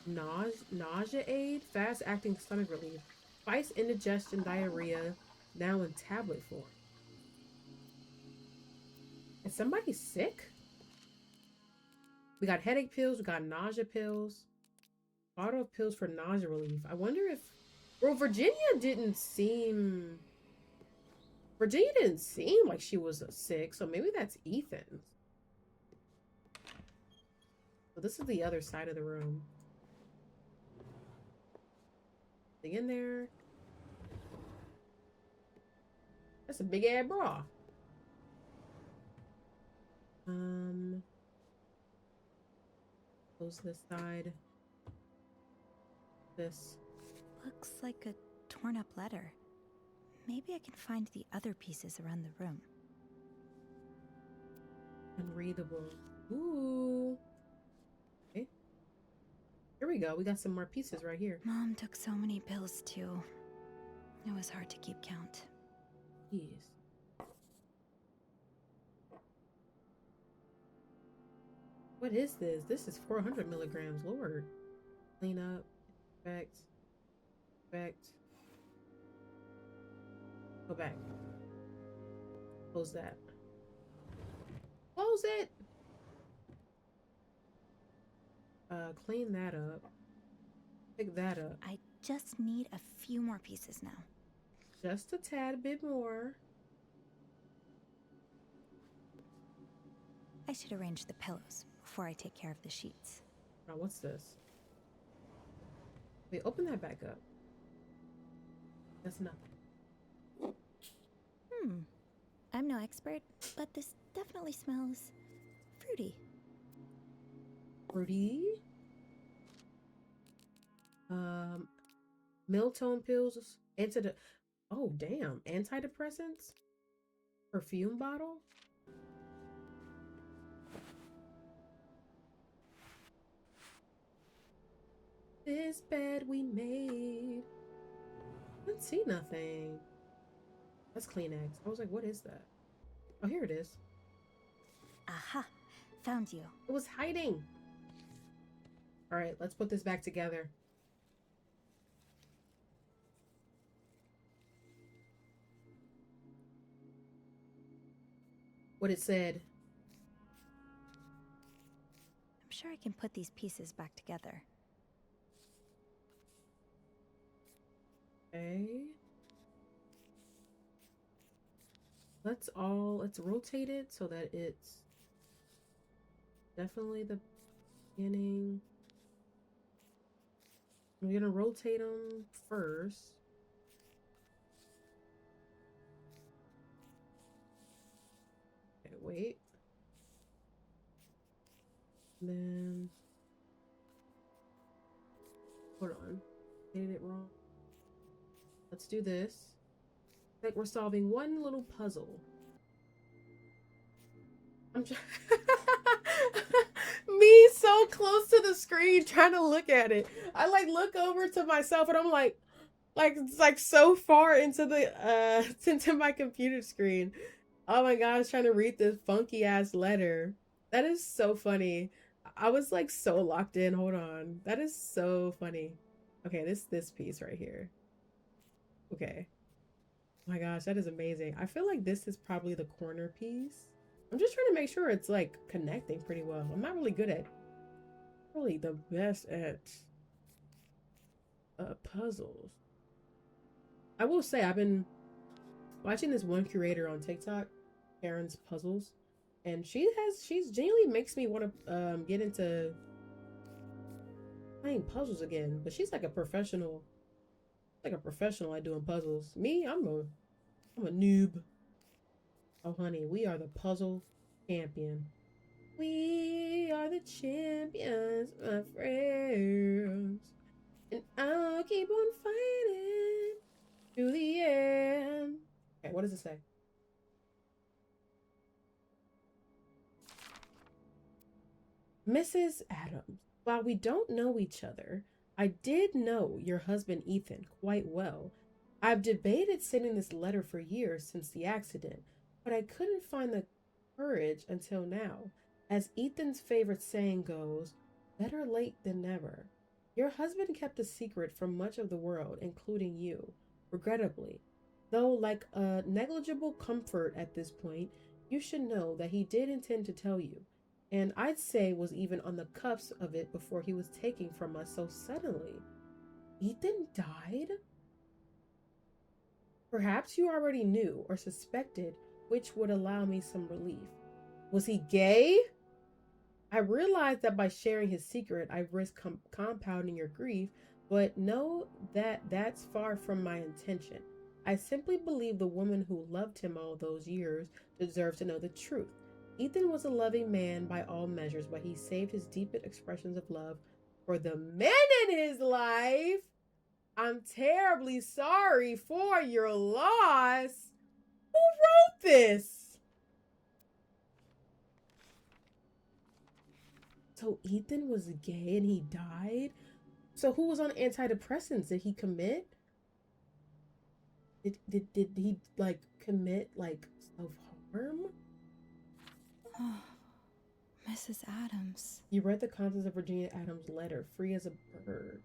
Nausea aid, fast acting stomach relief, spice indigestion diarrhea, now in tablet form. Is somebody sick? We got headache pills, we got nausea pills, bottle of pills for nausea relief. I wonder if, well, Virginia didn't seem like she was sick, so maybe that's Ethan's. So this is the other side of the room. In there. That's a big ass bra. Close this side. This. Looks like a torn up letter. Maybe I can find the other pieces around the room. Unreadable. Ooh. Okay. Here we go. We got some more pieces right here. Mom took so many pills too. It was hard to keep count. Jeez. What is this? This is 400 milligrams. Lord. Clean up. Effect. Effect. Go back. Close that. Close it! Clean that up. Pick that up. I just need a few more pieces now. Just a tad bit more. I should arrange the pillows before I take care of the sheets. Now, what's this? Wait, open that back up. That's nothing. I'm no expert, but this definitely smells fruity. Fruity? Miltone pills. Oh, damn. Antidepressants? Perfume bottle? This bed we made. I didn't see nothing. That's Kleenex. I was like, what is that? Oh, here it is. Aha! Found you. It was hiding. All right, let's put this back together. What it said. I'm sure I can put these pieces back together. Okay. Let's rotate it so that it's definitely the beginning. We're gonna rotate them first. Okay, wait. Then hold on. Did it wrong. Let's do this. Like we're solving one little puzzle. I'm just me so close to the screen trying to look at it. I like look over to myself and I'm like it's like so far into the into my computer screen. Oh my god, I was trying to read this funky ass letter. That is so funny. I was like so locked in. Hold on. That is so funny. Okay, this piece right here. Okay. Oh my gosh, that is amazing. I feel like this is probably the corner piece. I'm just trying to make sure it's like connecting pretty well. I'm not really good at, really the best at puzzles. I will say I've been watching this one curator on TikTok, HIIREANN's Puzzles, and she genuinely makes me want to get into playing puzzles again. But she's like a professional. Like a professional at doing puzzles. Me, I'm a noob. Oh honey, we are the puzzle champion. We are the champions, my friends. And I'll keep on fighting to the end. Okay, what does it say? Mrs. Adams, while we don't know each other, I did know your husband Ethan quite well. I've debated sending this letter for years since the accident, but I couldn't find the courage until now. As Ethan's favorite saying goes, better late than never. Your husband kept a secret from much of the world, including you, regrettably. Though like a negligible comfort at this point, you should know that he did intend to tell you. And I'd say was even on the cuffs of it before he was taken from us so suddenly. Ethan died? Perhaps you already knew or suspected, which would allow me some relief. Was he gay? I realized that by sharing his secret, I risked compounding your grief, but know that that's far from my intention. I simply believe the woman who loved him all those years deserves to know the truth. Ethan was a loving man by all measures, but he saved his deepest expressions of love for the men in his life. I'm terribly sorry for your loss. Who wrote this? So Ethan was gay and he died? So who was on antidepressants? Did he commit? Did he like commit like self-harm? Oh, Mrs. Adams. You read the contents of Virginia Adams' letter, free as a bird.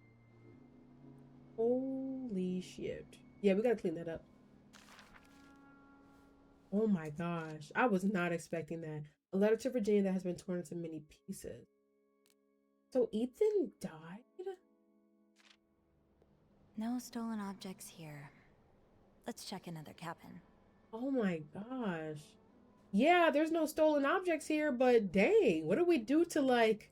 Holy shit. Yeah, we gotta clean that up. Oh my gosh. I was not expecting that. A letter to Virginia that has been torn into many pieces. So Ethan died? No stolen objects here. Let's check another cabin. Oh my gosh. Yeah, there's no stolen objects here, but dang, what do we do to like...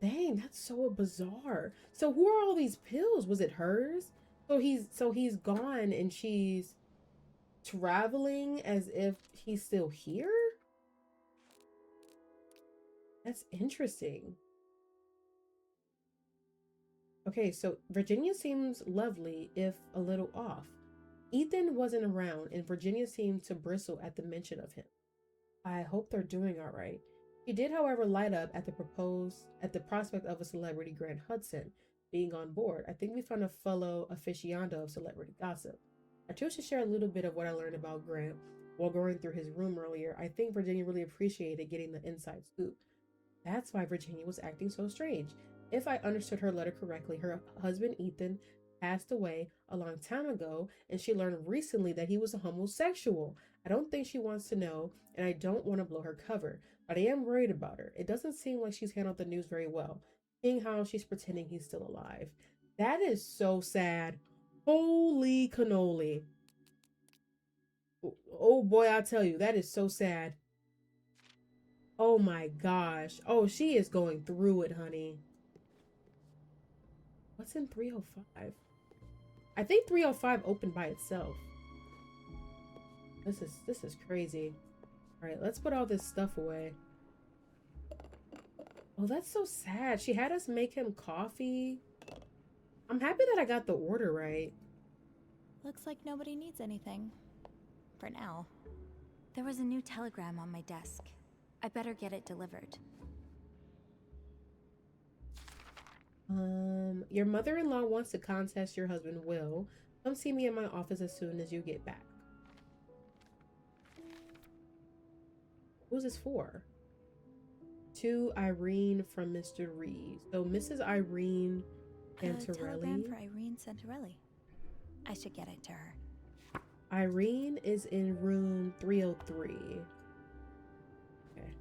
Dang, that's so bizarre. So who are all these pills? Was it hers? So he's gone and she's traveling as if he's still here? That's interesting. Okay, so Virginia seems lovely, if a little off. Ethan wasn't around, and Virginia seemed to bristle at the mention of him. I hope they're doing all right. She did, however, light up at the prospect of a celebrity Grant Hudson being on board. I think we found a fellow aficionado of celebrity gossip. I chose to share a little bit of what I learned about Grant while going through his room earlier. I think Virginia really appreciated getting the inside scoop. That's why Virginia was acting so strange. If I understood her letter correctly, her husband Ethan passed away a long time ago, and she learned recently that he was a homosexual. I don't think she wants to know, and I don't want to blow her cover, but I am worried about her. It doesn't seem like she's handled the news very well, seeing how she's pretending he's still alive. That is so sad. Holy cannoli. Oh boy, I tell you, that is so sad. Oh my gosh. Oh, she is going through it, honey. What's in 305? I think 305 opened by itself. This is crazy. All right, let's put all this stuff away. Oh, that's so sad. She had us make him coffee. I'm happy that I got the order right. Looks like nobody needs anything. For now. There was a new telegram on my desk. I better get it delivered. Your mother-in-law wants to contest your husband, Will. Come see me in my office as soon as you get back. Who's this for? To Irene from Mr. Reeves. So Mrs. Irene Santarelli. Telegram for Irene Santarelli. I should get it to her. Irene is in room 303. Okay.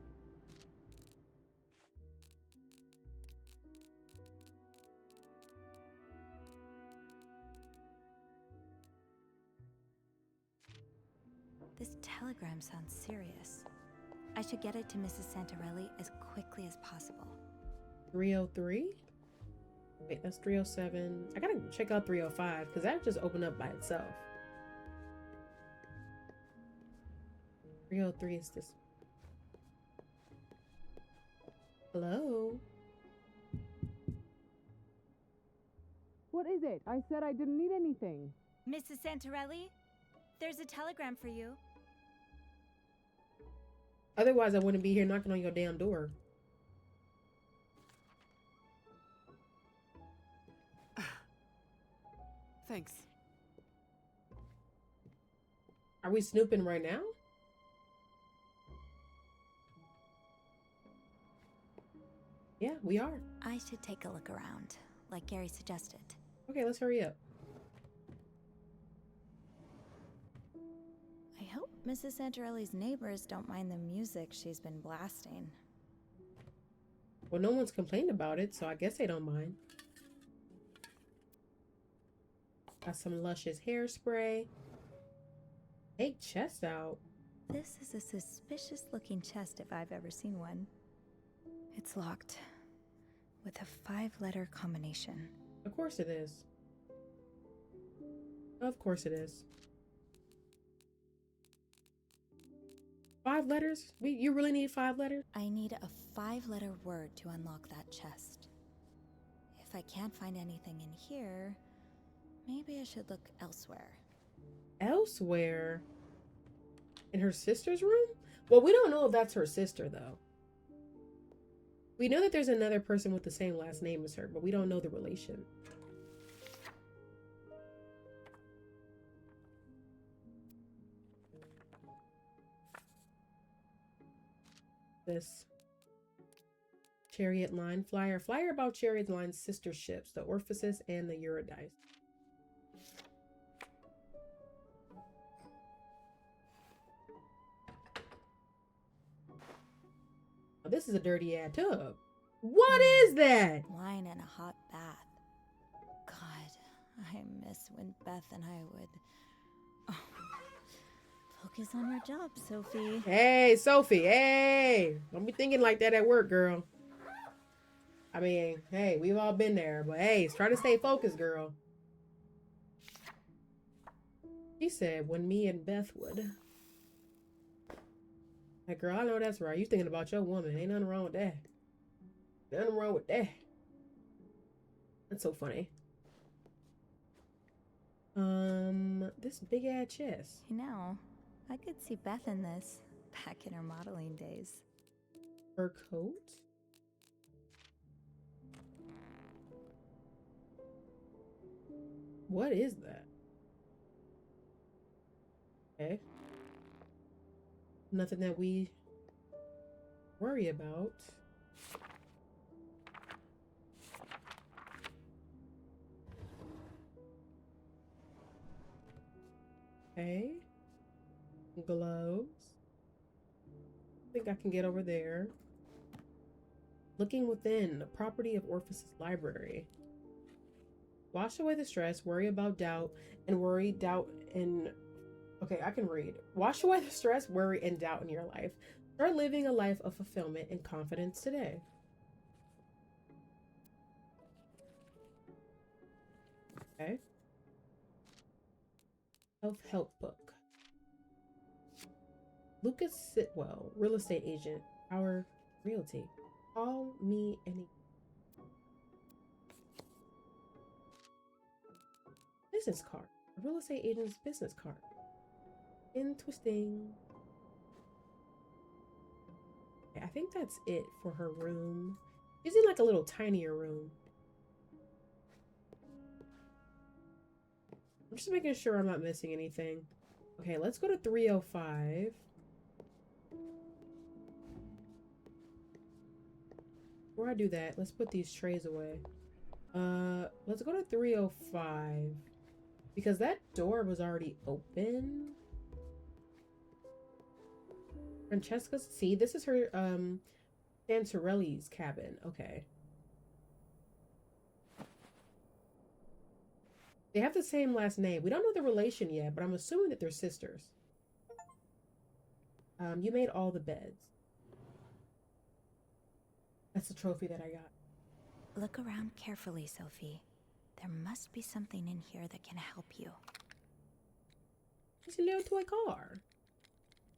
This telegram sounds serious. I should get it to Mrs. Santarelli as quickly as possible. 303? Wait, that's 307. I gotta check out 305 because that just opened up by itself. 303 is this. Hello? What is it? I said I didn't need anything. Mrs. Santarelli? There's a telegram for you. Otherwise, I wouldn't be here knocking on your damn door. Thanks. Are we snooping right now? Yeah, we are. I should take a look around, like Gary suggested. Okay, let's hurry up. I hope Mrs. Santarelli's neighbors don't mind the music she's been blasting. Well, no one's complained about it, so I guess they don't mind. Got some luscious hairspray. Take chest out. This is a suspicious looking chest if I've ever seen one. It's locked with a 5-letter combination. Of course it is. Of course it is. 5 letters? You really need 5 letters? I need a 5-letter word to unlock that chest. If I can't find anything in here, maybe I should look elsewhere. Elsewhere? In her sister's room? Well, we don't know if that's her sister, though. We know that there's another person with the same last name as her, but we don't know the relation. This Chariot Line flyer. Flyer about Chariot Line's sister ships, the Orpheus and the Eurydice. Oh, this is a dirty ass tub. What is that? Wine and a hot bath. God, I miss when Beth and I would focus on our job, Sophie. Hey, Sophie, hey. Don't be thinking like that at work, girl. I mean, hey, we've all been there, but hey, try to stay focused, girl. She said, when me and Beth would. Hey, girl, I know that's right. You thinking about your woman. Ain't nothing wrong with that. Nothing wrong with that. That's so funny. This big ass chest. You know, I could see Beth in this back in her modeling days. Her coat? What is that? Okay. Nothing that we worry about. Okay. Gloves. I think I can get over there. Looking within, the property of Orpheus' library. Wash away the stress, worry about doubt, and worry, doubt, and... Okay, I can read. Wash away the stress, worry, and doubt in your life. Start living a life of fulfillment and confidence today. Okay. Self-help book. Lucas Sitwell, real estate agent, Our Realty. Call me any. Business card. A real estate agent's business card. Interesting. Okay, I think that's it for her room. She's in like a little tinier room. I'm just making sure I'm not missing anything. Okay, let's go to 305. Before I do that, let's put these trays away. Let's go to 305 because that door was already open. Francesca's, see, this is her Santorelli's cabin. Okay. They have the same last name. We don't know the relation yet, but I'm assuming that they're sisters. You made all the beds. That's the trophy that I got. Look around carefully, Sophie. There must be something in here that can help you. It's a little toy car.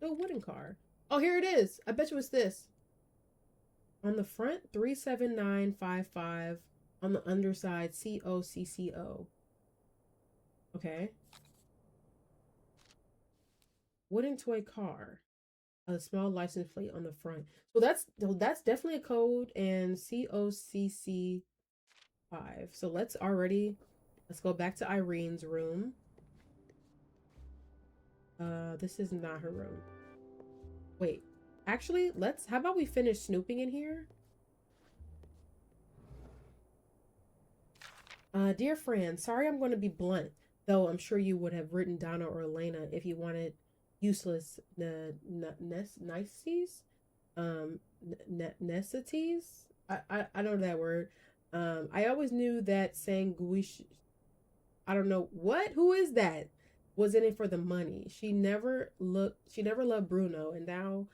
Little wooden car. Oh, here it is. I bet you it's this. On the front, 37955. On the underside, COCCO. Okay. Wooden toy car. A small license plate on the front. So that's definitely a code, and COCC5. So let's go back to Irene's room. This is not her room. Wait, actually, how about we finish snooping in here? Dear Fran, sorry I'm going to be blunt, though I'm sure you would have written Donna or Elena if you wanted useless niceties. Necessities? I know that word. I always knew that saying Guish, I don't know what, who is that? Was in it for the money. She never loved Bruno, and now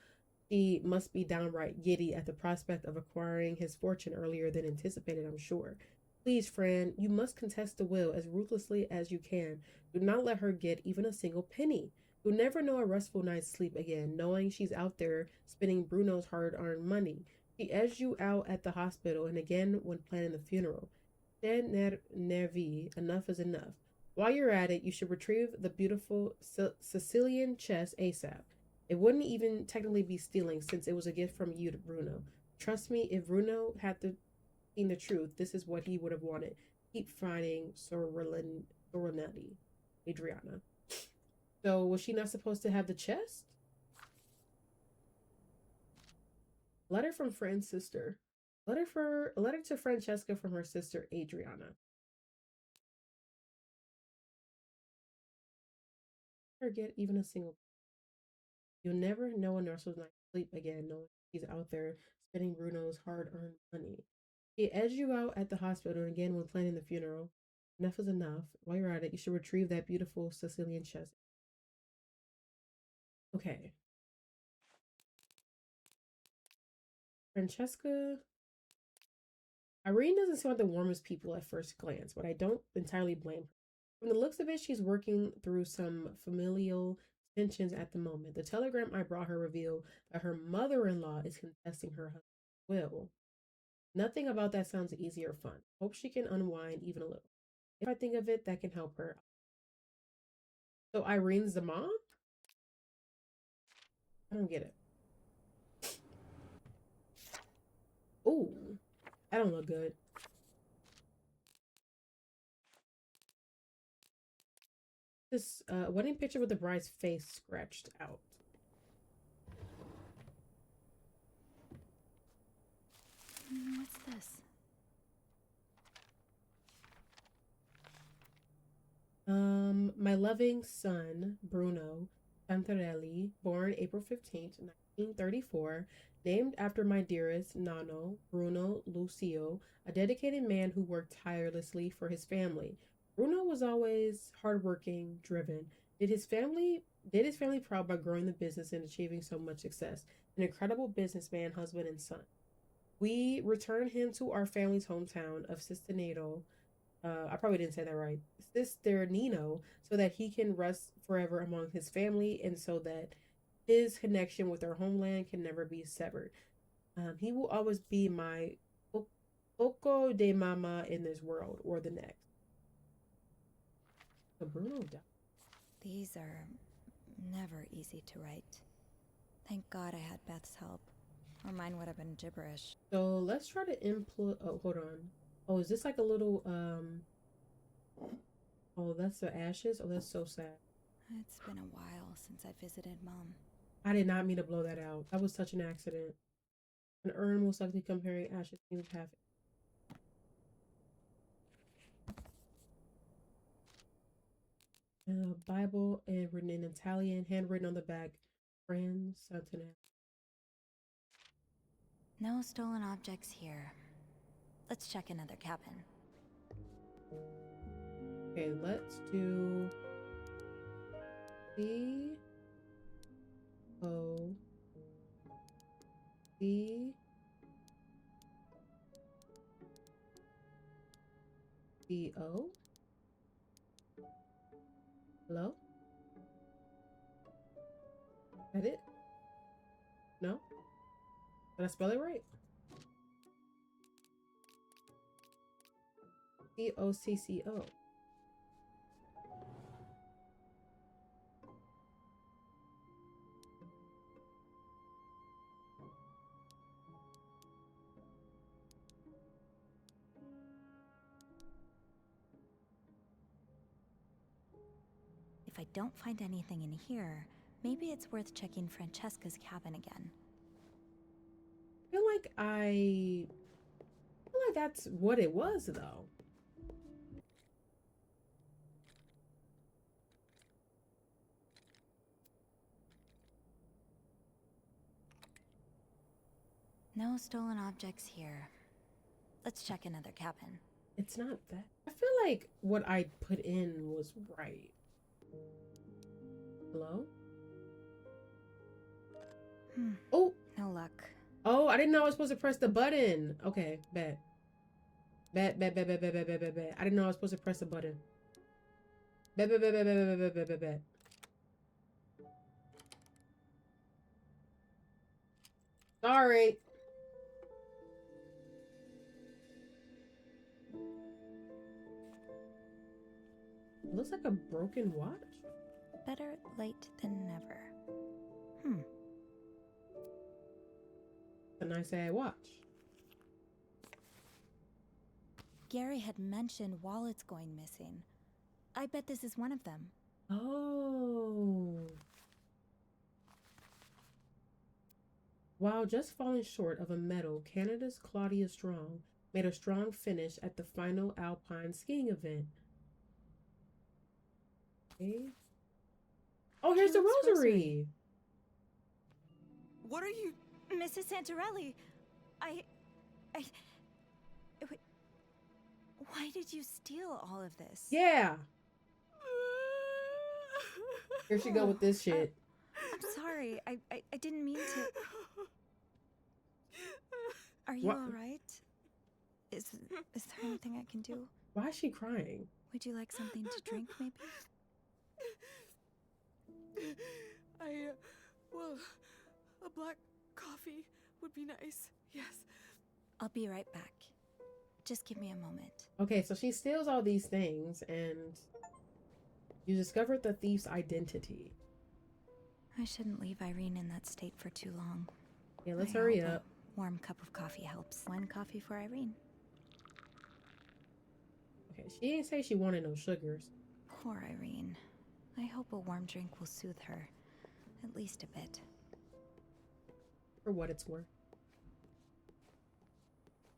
she must be downright giddy at the prospect of acquiring his fortune earlier than anticipated, I'm sure. Please, Fran, you must contest the will as ruthlessly as you can. Do not let her get even a single penny. You'll never know a restful night's sleep again, knowing she's out there spending Bruno's hard-earned money. She edged you out at the hospital and again when planning the funeral. Nervi, enough is enough. While you're at it, you should retrieve the beautiful Sicilian chest ASAP. It wouldn't even technically be stealing since it was a gift from you to Bruno. Trust me, if Bruno had seen the truth, this is what he would have wanted. Keep finding Sorelli, Adriana. So was she not supposed to have the chest? Letter from friend's sister. A letter to Francesca from her sister Adriana. Forget even a single. You'll never know a nurse was not sleep again, knowing he's out there spending Bruno's hard-earned money. He edged you out at the hospital and again when planning the funeral. Enough is enough. While you're at it, you should retrieve that beautiful Sicilian chest. Okay. Francesca. Irene doesn't seem like the warmest people at first glance, but I don't entirely blame her. From the looks of it, she's working through some familial tensions at the moment. The telegram I brought her revealed that her mother-in-law is contesting her husband's will. Nothing about that sounds easy or fun. Hope she can unwind even a little. If I think of it, that can help her. So Irene's the mom? I don't get it. Ooh, that don't look good. This wedding picture with the bride's face scratched out. What's this? My loving son, Bruno Santarelli, born April 15th, 1934, named after my dearest Nano, Bruno Lucio, a dedicated man who worked tirelessly for his family. Bruno was always hardworking, driven. Did his family proud by growing the business and achieving so much success. An incredible businessman, husband, and son. We returned him to our family's hometown of Sistinato. I probably didn't say that right. Sisternino, so that he can rest forever among his family and so that his connection with our homeland can never be severed. He will always be my poco de mama in this world or the next. So Bruno died. These are never easy to write. Thank God I had Beth's help, or mine would have been gibberish. So let's try to oh, hold on. Oh, is this like a little, oh, that's the ashes? Oh, that's so sad. It's been a while since I visited Mom. I did not mean to blow that out. That was such an accident. An urn most likely comparing ashes to half. Bible and written in Italian, handwritten on the back. Friends, Santander. No stolen objects here. Let's check another cabin. Okay, let's do C O C C O. Hello? Is that it? No? Did I spell it right? COCCO. If I don't find anything in here, maybe it's worth checking Francesca's cabin again. I feel like that's what it was, though. No stolen objects here. Let's check another cabin. It's not that. I feel like what I put in was right. Hello? Oh! No luck. Oh, I didn't know I was supposed to press the button. Okay, bet. Bet. I didn't know I was supposed to press the button. Bet. Sorry. It looks like a broken watch. Better late than never. and I say I watch. Gary had mentioned wallets going missing. I bet this is one of them. Oh. While just falling short of a medal, Canada's Claudia Strong made a strong finish at the final alpine skiing event. Okay. Oh, here's the Kayla's rosary. What are you? Mrs. Santorelli, wait, why did you steal all of this? Yeah. Here she go with this shit. I'm sorry. I didn't mean to. Are you What? all right? Is there anything I can do? Why is she crying? Would you like something to drink, maybe? Well, a black coffee would be nice. Yes. I'll be right back. Just give me a moment. Okay, so she steals all these things, and you discovered the thief's identity. I shouldn't leave Irene in that state for too long. Yeah, let's I hurry hope up. A warm cup of coffee helps. One coffee for Irene. Okay, she didn't say she wanted no sugars. Poor Irene. I hope a warm drink will soothe her. At least a bit. For what it's worth.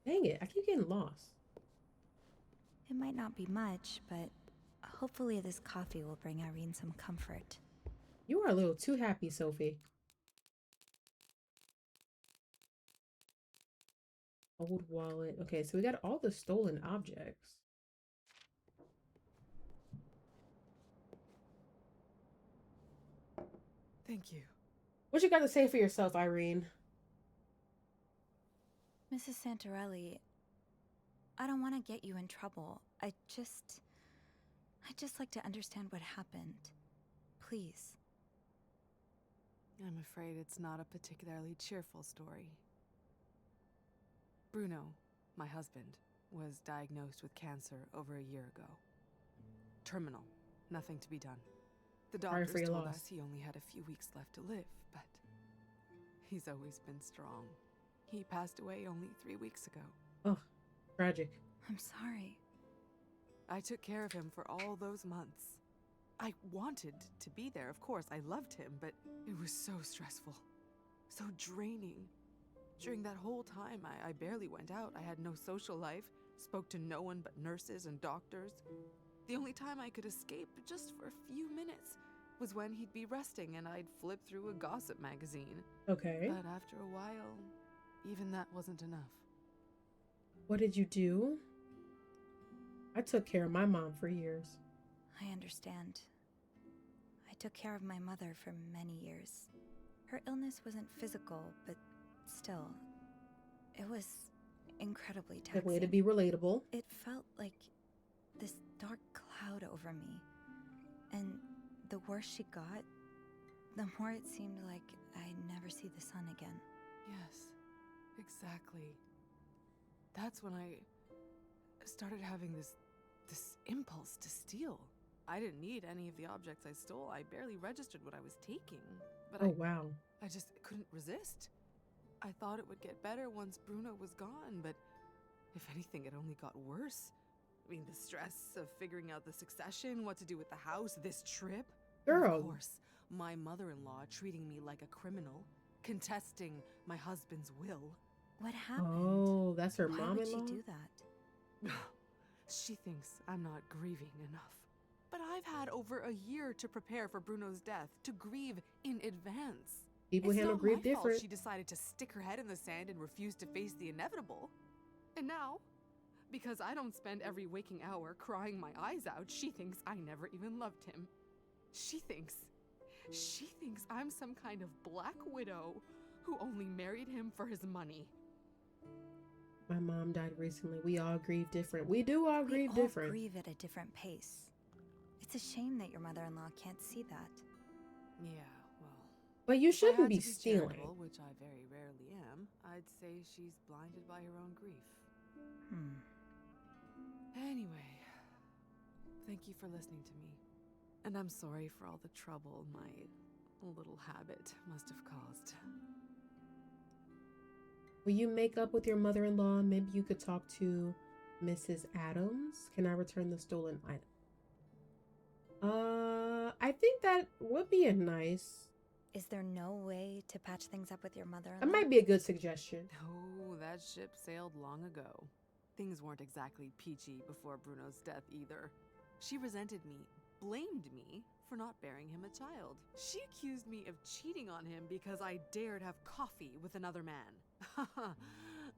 Dang it, I keep getting lost. It might not be much, but hopefully this coffee will bring Irene some comfort. You are a little too happy, Sophie. Old wallet. Okay, so we got all the stolen objects. Thank you. What you got to say for yourself, Irene? Mrs. Santorelli, I don't want to get you in trouble. I'd just like to understand what happened. Please. I'm afraid it's not a particularly cheerful story. Bruno, my husband, was diagnosed with cancer over a year ago. Terminal. Nothing to be done. The Sorry doctors for your told loss. us he only had a few weeks left to live, but he's always been strong. He passed away only 3 weeks ago. Oh, tragic. I'm sorry. I took care of him for all those months. I wanted to be there, of course. I loved him, but it was so stressful. So draining. During that whole time, I barely went out. I had no social life, spoke to no one but nurses and doctors. The only time I could escape, just for a few minutes, was when he'd be resting and I'd flip through a gossip magazine. Okay. But after a while, even that wasn't enough. What did you do? I took care of my mom for years. I understand. I took care of my mother for many years. Her illness wasn't physical, but still, it was incredibly A taxing. way to be relatable. It felt like this dark cloud over me. And the worse she got, the more it seemed like I'd never see the sun again. Yes, exactly. That's when I started having this impulse to steal. I didn't need any of the objects I stole. I barely registered what I was taking. But Oh, wow. I just couldn't resist. I thought it would get better once Bruno was gone, but if anything, it only got worse. I mean, the stress of figuring out the succession, what to do with the house, this trip. And Girl. of course, my mother-in-law treating me like a criminal, contesting my husband's will. What happened? Oh, that's her Why would she mom-in-law? do that? She thinks I'm not grieving enough. But I've had over a year to prepare for Bruno's death, to grieve in advance. People It's handle not grief my fault different. she decided to stick her head in the sand and refuse to face the inevitable. And now, because I don't spend every waking hour crying my eyes out, she thinks I never even loved him. She thinks I'm some kind of black widow who only married him for his money. My mom died recently. We all grieve different. We do all We grieve all different. grieve at a different pace. It's a shame that your mother-in-law can't see that. Yeah, well, But you if I shouldn't had be to stealing. charitable, which I very rarely am, I'd say she's blinded by her own grief. Anyway, thank you for listening to me. And I'm sorry for all the trouble my little habit must have caused. Will you make up with your mother-in-law? Maybe you could talk to Mrs. Adams. Can I return the stolen item? I think that would be a nice. Is there no way to patch things up with your mother-in-law? That might be a good suggestion. Oh, that ship sailed long ago. Things weren't exactly peachy before Bruno's death either. She resented me, blamed me for not bearing him a child. She accused me of cheating on him because I dared have coffee with another man.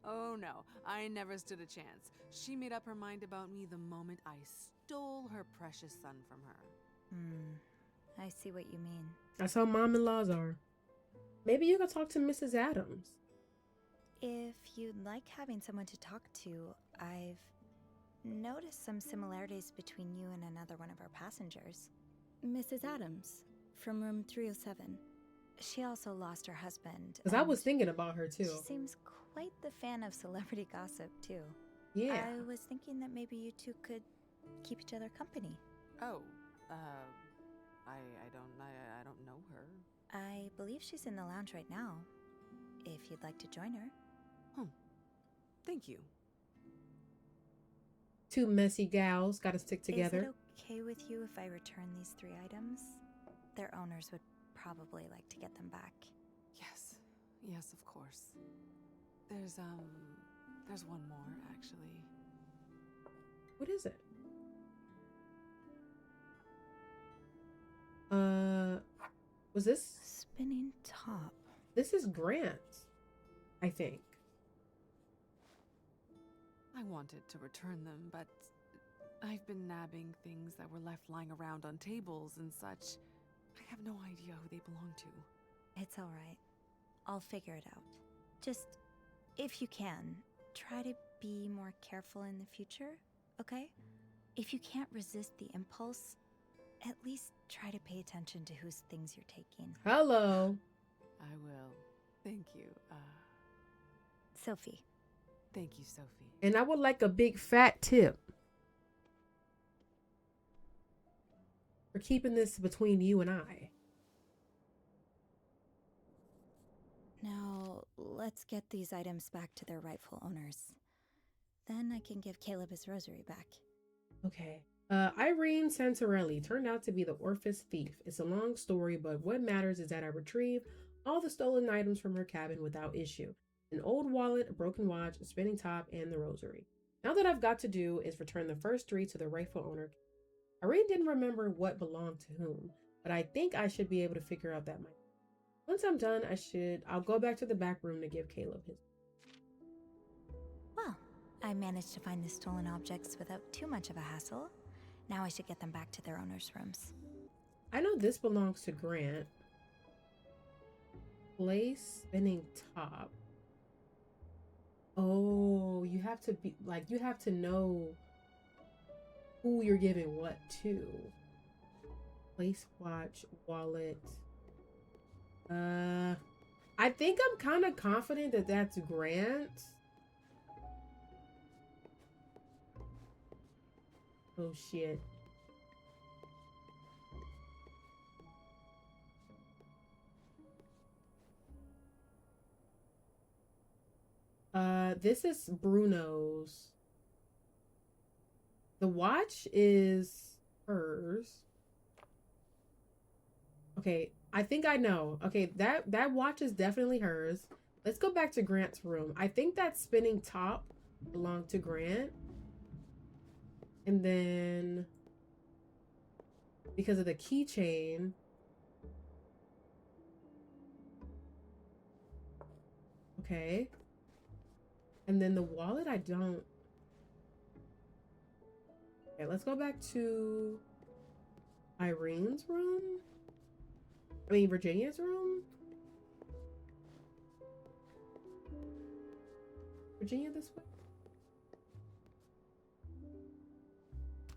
Oh no, I never stood a chance. She made up her mind about me the moment I stole her precious son from her. I see what you mean. That's how mom-in-laws are. Maybe you could talk to Mrs. Adams. If you'd like having someone to talk to, I've noticed some similarities between you and another one of our passengers. Mrs. Adams, from room 307. She also lost her husband. Because I was thinking about her too. She seems quite the fan of celebrity gossip too. Yeah. I was thinking that maybe you two could keep each other company. Oh, I don't know her. I believe she's in the lounge right now, if you'd like to join her. Thank you. Two messy gals gotta stick together. Is it okay with you if I return these 3 items? Their owners would probably like to get them back. Yes. Yes, of course. There's one more, actually. What is it? Was this? Spinning top. This is Grant, I think. I wanted to return them, but I've been nabbing things that were left lying around on tables and such. I have no idea who they belong to. It's all right. I'll figure it out. Just, if you can, try to be more careful in the future, okay? If you can't resist the impulse, at least try to pay attention to whose things you're taking. Hello. I will. Thank you. Sophie. Thank you, Sophie. And I would like a big fat tip for keeping this between you and I. Now, let's get these items back to their rightful owners. Then I can give Caleb his rosary back. Okay. Irene Santorelli turned out to be the Orpheus thief. It's a long story, but what matters is that I retrieved all the stolen items from her cabin without issue. An old wallet, a broken watch, a spinning top, and the rosary. Now that I've got to do is return the first 3 to the rightful owner. Irene didn't remember what belonged to whom, but I think I should be able to figure out that might. Once I'm done, I'll go back to the back room to give Caleb his. Well, I managed to find the stolen objects without too much of a hassle. Now I should get them back to their owners' rooms. I know this belongs to Grant. Place spinning top. Oh, you have to be like, you have to know who you're giving what to. Place watch, wallet. I think I'm kind of confident that that's Grant. Oh shit. This is Bruno's. The watch is hers. Okay, I think I know. Okay, that watch is definitely hers. Let's go back to Grant's room. I think that spinning top belonged to Grant. And then because of the keychain. Okay. And then the wallet, I don't. Okay, let's go back to Irene's room. I mean, Virginia's room. Virginia this way.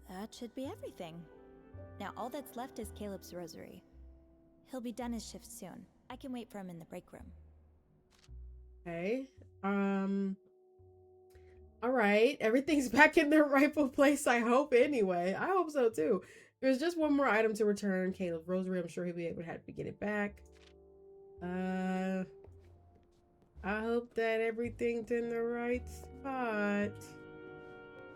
That should be everything. Now all that's left is Caleb's rosary. He'll be done his shift soon. I can wait for him in the break room. Okay. All right. Everything's back in their rightful place, I hope, anyway. I hope so, too. There's just one more item to return. Caleb's rosary. I'm sure he'll be able to get it back. I hope that everything's in the right spot.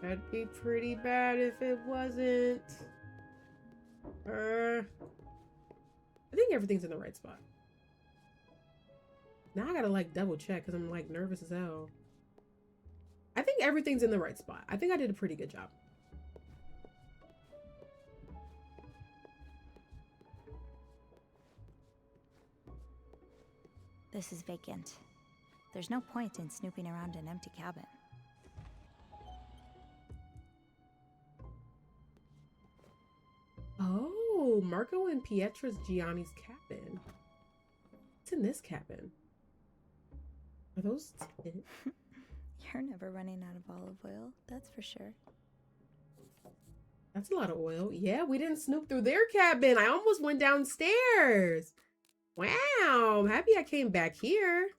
That'd be pretty bad if it wasn't. I think everything's in the right spot. Now I gotta like double check because I'm like nervous as hell. I think everything's in the right spot. I think I did a pretty good job. This is vacant. There's no point in snooping around an empty cabin. Oh, Marco and Pietra's Gianni's cabin. What's in this cabin? Are those tin? You're never running out of olive oil, that's for sure. That's a lot of oil. Yeah, we didn't snoop through their cabin. I almost went downstairs. Wow, I'm happy I came back here.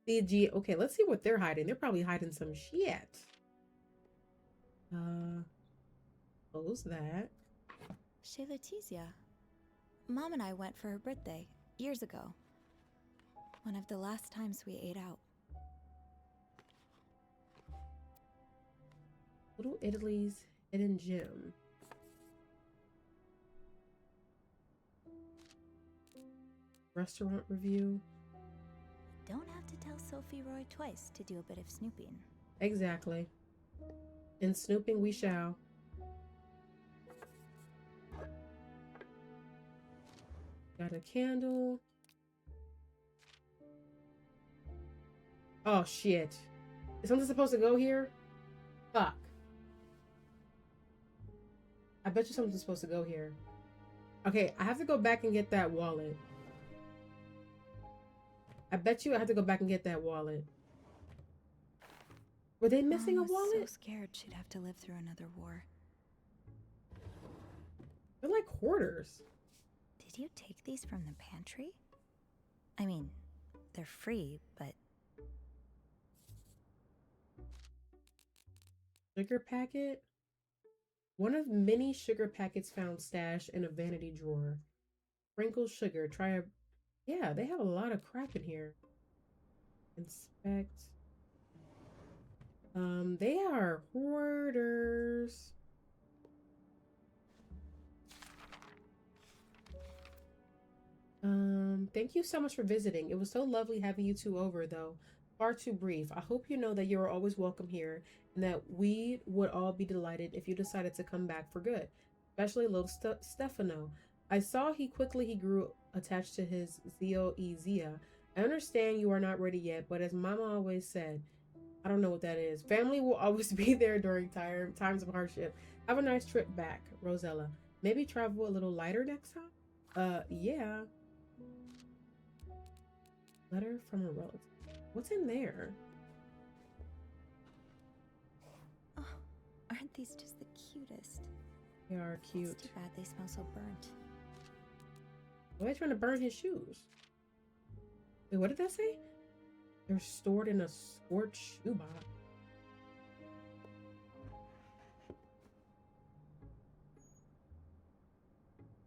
Okay, let's see what they're hiding. They're probably hiding some shit. Close that. Chez Letizia. Mom and I went for her birthday, years ago. One of the last times we ate out. Little Italy's hidden gem. Restaurant review. Don't have to tell Sophie Roy twice to do a bit of snooping. Exactly. And snooping we shall. Got a candle. Oh shit. Is something supposed to go here? Fuck. I bet you something's supposed to go here. Okay, I have to go back and get that wallet. I bet you I have to go back and get that wallet. Were they missing Mom a was wallet? so scared she'd have to live through another war. They're like hoarders. Did you take these from the pantry? I mean, they're free, but... Sugar packet? One of many sugar packets found stashed in a vanity drawer. Sprinkled sugar. Try a... Yeah, they have a lot of crap in here. Inspect. They are hoarders. Thank you so much for visiting. It was so lovely having you two over, though. Far too brief. I hope you know that you are always welcome here and that we would all be delighted if you decided to come back for good, especially little Stefano. I saw he grew attached to his Zia. I understand you are not ready yet, but as Mama always said, I don't know what that is. Family will always be there during times of hardship. Have a nice trip back, Rosella. Maybe travel a little lighter next time? Yeah. Letter from a relative. What's in there? Oh, aren't these just the cutest? They are cute. It's too bad they smell so burnt. Why are they trying to burn his shoes? Wait, what did that say? They're stored in a scorched shoebox.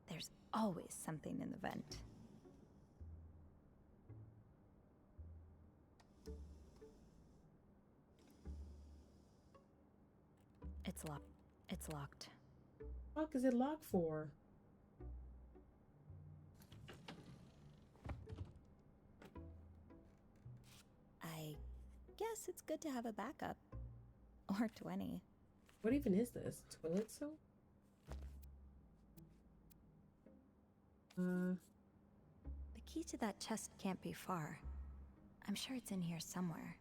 There's always something in the vent. It's locked. It's locked. What is it locked for? I guess it's good to have a backup. Or 20. What even is this? Toilet soap? The key to that chest can't be far. I'm sure it's in here somewhere.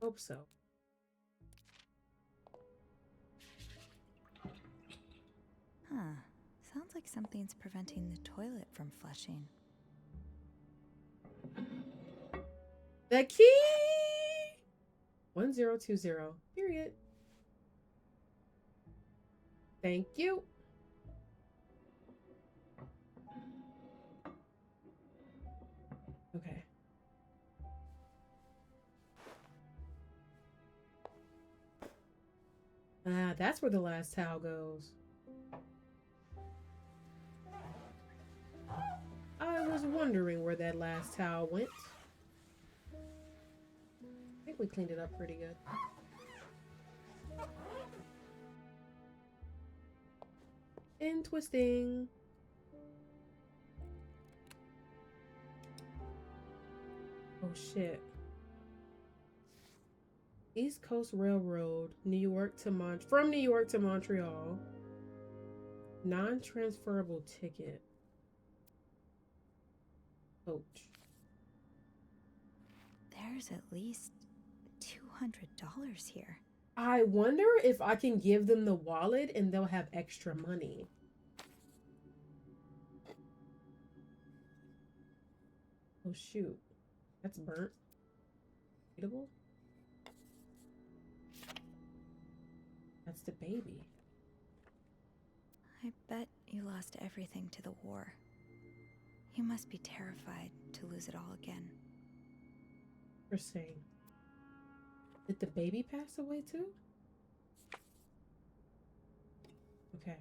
Hope so. Huh. Sounds like something's preventing the toilet from flushing. The key! 1020. Period. Thank you. Okay. Ah, that's where the last towel goes. I was wondering where that last towel went. think we cleaned it up pretty good. And twisting. Oh shit. East Coast Railroad, from New York to Montreal. Non-transferable ticket. Coach. There's at least $200 here. I wonder if I can give them the wallet and they'll have extra money. Oh shoot. That's burnt. Eatable? That's the baby. I bet you lost everything to the war. You must be terrified to lose it all again. Interesting. Did the baby pass away too? Okay.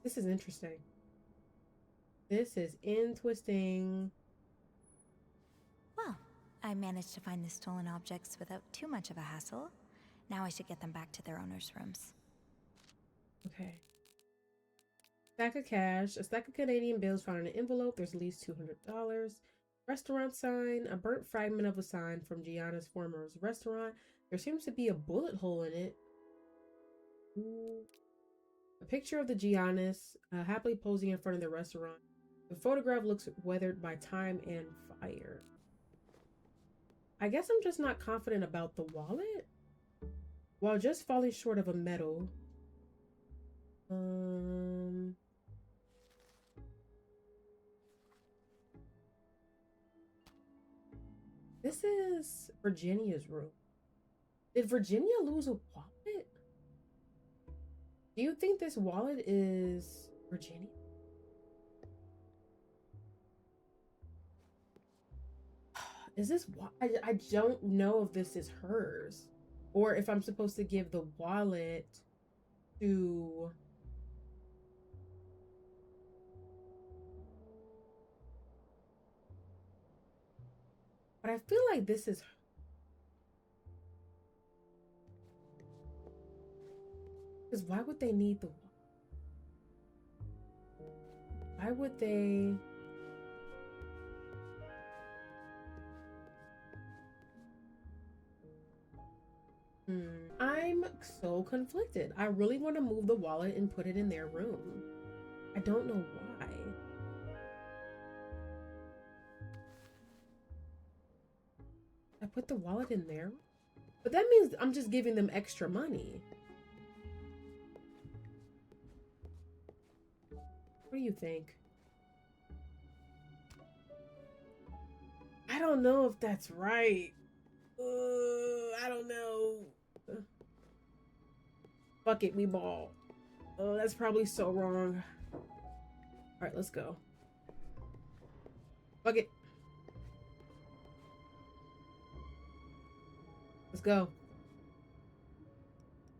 This is interesting. This is interesting. Well, I managed to find the stolen objects without too much of a hassle. Now I should get them back to their owners' rooms. Okay. Stack of cash. A stack of Canadian bills found in an envelope. There's at least $200. Restaurant sign. A burnt fragment of a sign from Gianna's former restaurant. There seems to be a bullet hole in it. Ooh. A picture of the Giannis happily posing in front of the restaurant. The photograph looks weathered by time and fire. I guess I'm just not confident about the wallet. While just falling short of a medal. This is Virginia's room. Did Virginia lose a wallet? Do you think this wallet is Virginia? Is this I don't know if this is hers or if I'm supposed to give the wallet to but I feel like this is because why would they need the why would they I'm so conflicted. I really want to move the wallet and put it in their room. I don't know why. I put the wallet in there, but that means I'm just giving them extra money. What do you think? I don't know if that's right. I don't know. Fuck it, we ball. Oh, that's probably so wrong. All right, let's go. Fuck it. Let's go.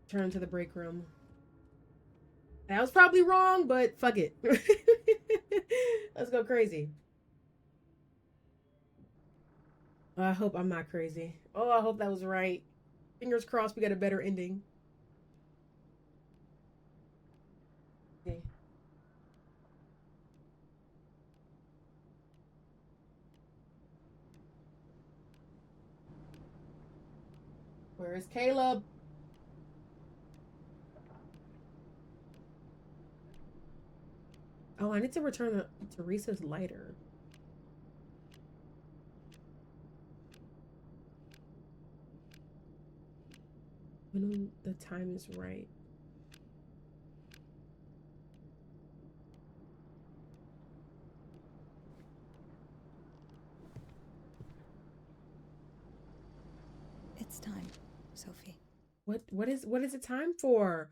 Turn to the break room. That was probably wrong, but fuck it. Let's go crazy. I hope I'm not crazy. Oh, I hope that was right. Fingers crossed we got a better ending. Okay. Where is Caleb? Oh, I need to return Teresa's lighter. When the time is right. It's time, Sophie. What is it time for?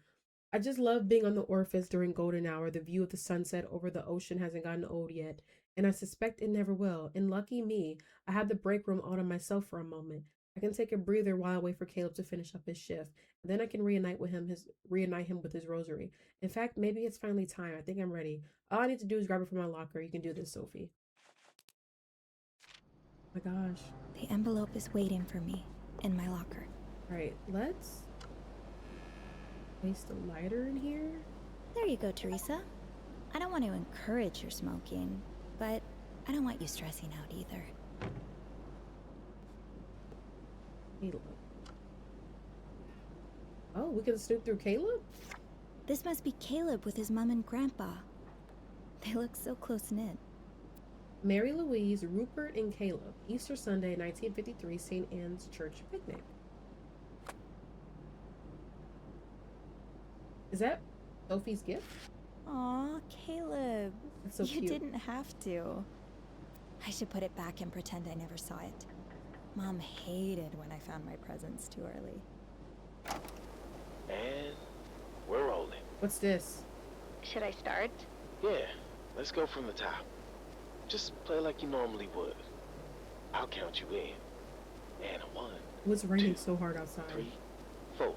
I just love being on the Orpheus during golden hour. The view of the sunset over the ocean hasn't gotten old yet, and I suspect it never will. And lucky me, I have the break room all to myself for a moment. I can take a breather while I wait for Caleb to finish up his shift, and then I can reunite him with his rosary. In fact, maybe it's finally time. I think I'm ready. All I need to do is grab it from my locker. You can do this, Sophie. my gosh. The envelope is waiting for me in my locker. Alright, let's place the lighter in here. There you go, Teresa. I don't want to encourage your smoking, but I don't want you stressing out either. Caleb. Oh, we can snoop through Caleb? This must be Caleb with his mom and grandpa. They look so close-knit. Mary Louise, Rupert, and Caleb. Easter Sunday, 1953, St. Anne's Church picnic. Is that Sophie's gift? Aw, Caleb. That's so You cute. didn't have to. I should put it back and pretend I never saw it. Mom hated when I found my presents too early. And we're rolling. What's this? Should I start? Yeah, let's go from the top. Just play like you normally would. I'll count you in. And a 1, What's raining 2, so hard outside? 3, 4.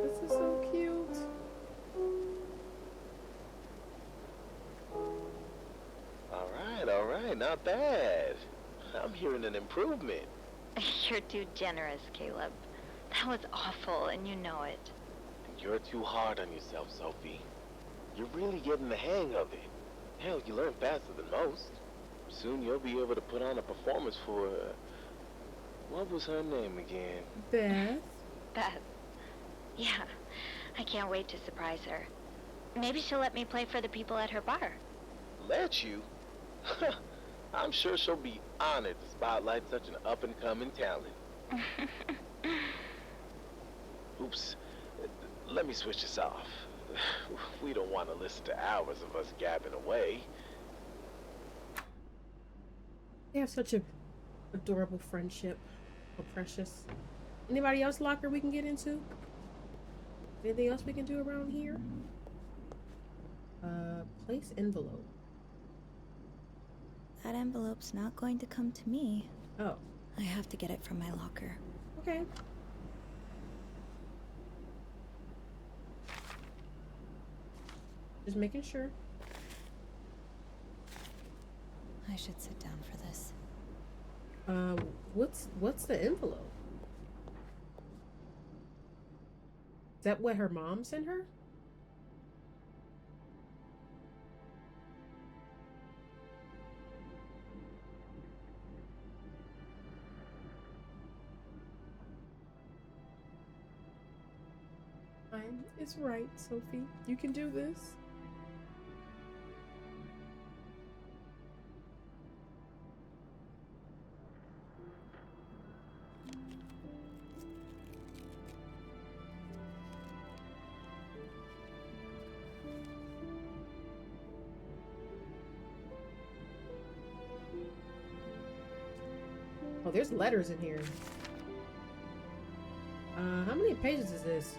This is so cute. All right, not bad. I'm hearing an improvement. You're too generous, Caleb. That was awful, and you know it. You're too hard on yourself, Sophie. You're really getting the hang of it. Hell, you learn faster than most. Soon you'll be able to put on a performance for, what was her name again? Beth. Beth. Yeah, I can't wait to surprise her. Maybe she'll let me play for the people at her bar. Let you? I'm sure she'll be honored to spotlight such an up-and-coming talent. Oops. Let me switch this off. We don't want to listen to hours of us gabbing away. They have such a adorable friendship. So precious. Anybody else locker we can get into? Anything else we can do around here? Place envelope. That envelope's not going to come to me. Oh, I have to get it from my locker. okay. Just making sure. I should sit down for this. What's the envelope? Is that what her mom sent her? Fine, it's right, Sophie. You can do this. Oh, there's letters in here. How many pages is this?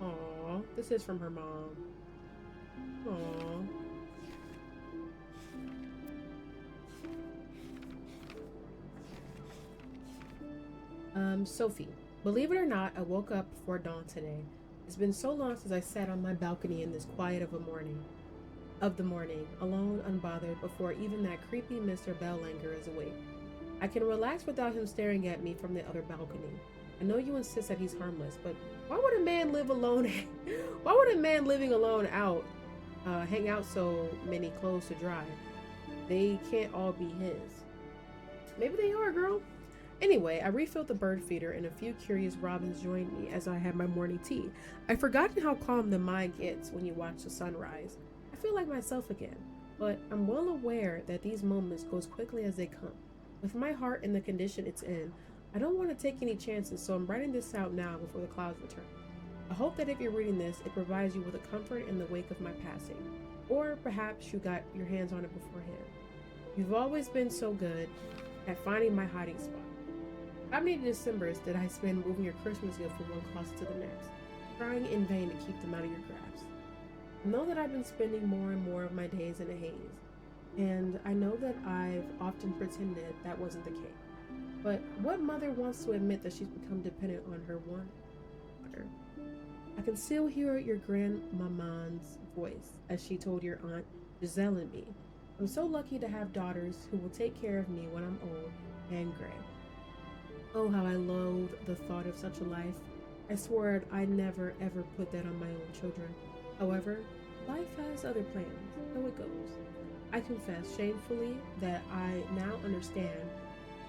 Aw, this is from her mom. Aw. Sophie, believe it or not, I woke up before dawn today. It's been so long since I sat on my balcony in this quiet of the morning, alone, unbothered, before even that creepy Mr. Bellanger is awake. I can relax without him staring at me from the other balcony. I know you insist that he's harmless, but why would a man live alone? Why would a man living alone hang out so many clothes to dry? They can't all be his. Maybe they are, girl. Anyway, I refilled the bird feeder and a few curious robins joined me as I had my morning tea. I've forgotten how calm the mind gets when you watch the sunrise. I feel like myself again, but I'm well aware that these moments go as quickly as they come. With my heart in the condition it's in, I don't want to take any chances, so I'm writing this out now before the clouds return. I hope that if you're reading this, it provides you with a comfort in the wake of my passing. Or perhaps you got your hands on it beforehand. You've always been so good at finding my hiding spot. How many Decembers did I spend moving your Christmas gift from one closet to the next, trying in vain to keep them out of your grasp? I know that I've been spending more and more of my days in a haze, and I know that I've often pretended that wasn't the case. But what mother wants to admit that she's become dependent on her one daughter? I can still hear your grandmama's voice as she told your aunt Giselle and me. I'm so lucky to have daughters who will take care of me when I'm old and gray. Oh, how I loathe the thought of such a life. I swore I'd never ever put that on my own children. However, life has other plans, so it goes. I confess shamefully that I now understand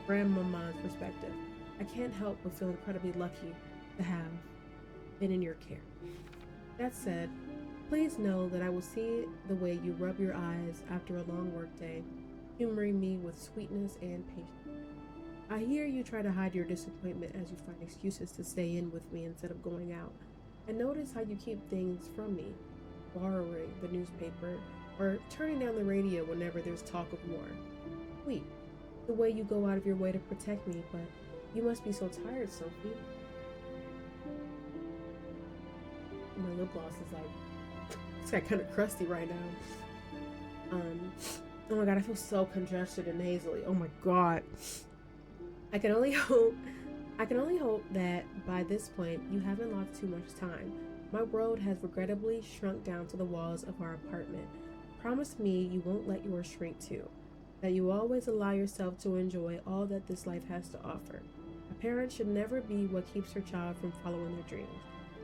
Grandmama's perspective. I can't help but feel incredibly lucky to have been in your care. That said, please know that I will see the way you rub your eyes after a long workday, humoring me with sweetness and patience. I hear you try to hide your disappointment as you find excuses to stay in with me instead of going out. I notice how you keep things from me, borrowing the newspaper or turning down the radio whenever there's talk of war. Sweet, the way you go out of your way to protect me, but you must be so tired, Sophie. My lip gloss is like, it's got kind of crusty right now. Oh my god, I feel so congested and nasally. Oh my god. I can only hope that by this point you haven't lost too much time. My world has regrettably shrunk down to the walls of our apartment. Promise me you won't let yours shrink too. That you always allow yourself to enjoy all that this life has to offer. A parent should never be what keeps her child from following their dreams.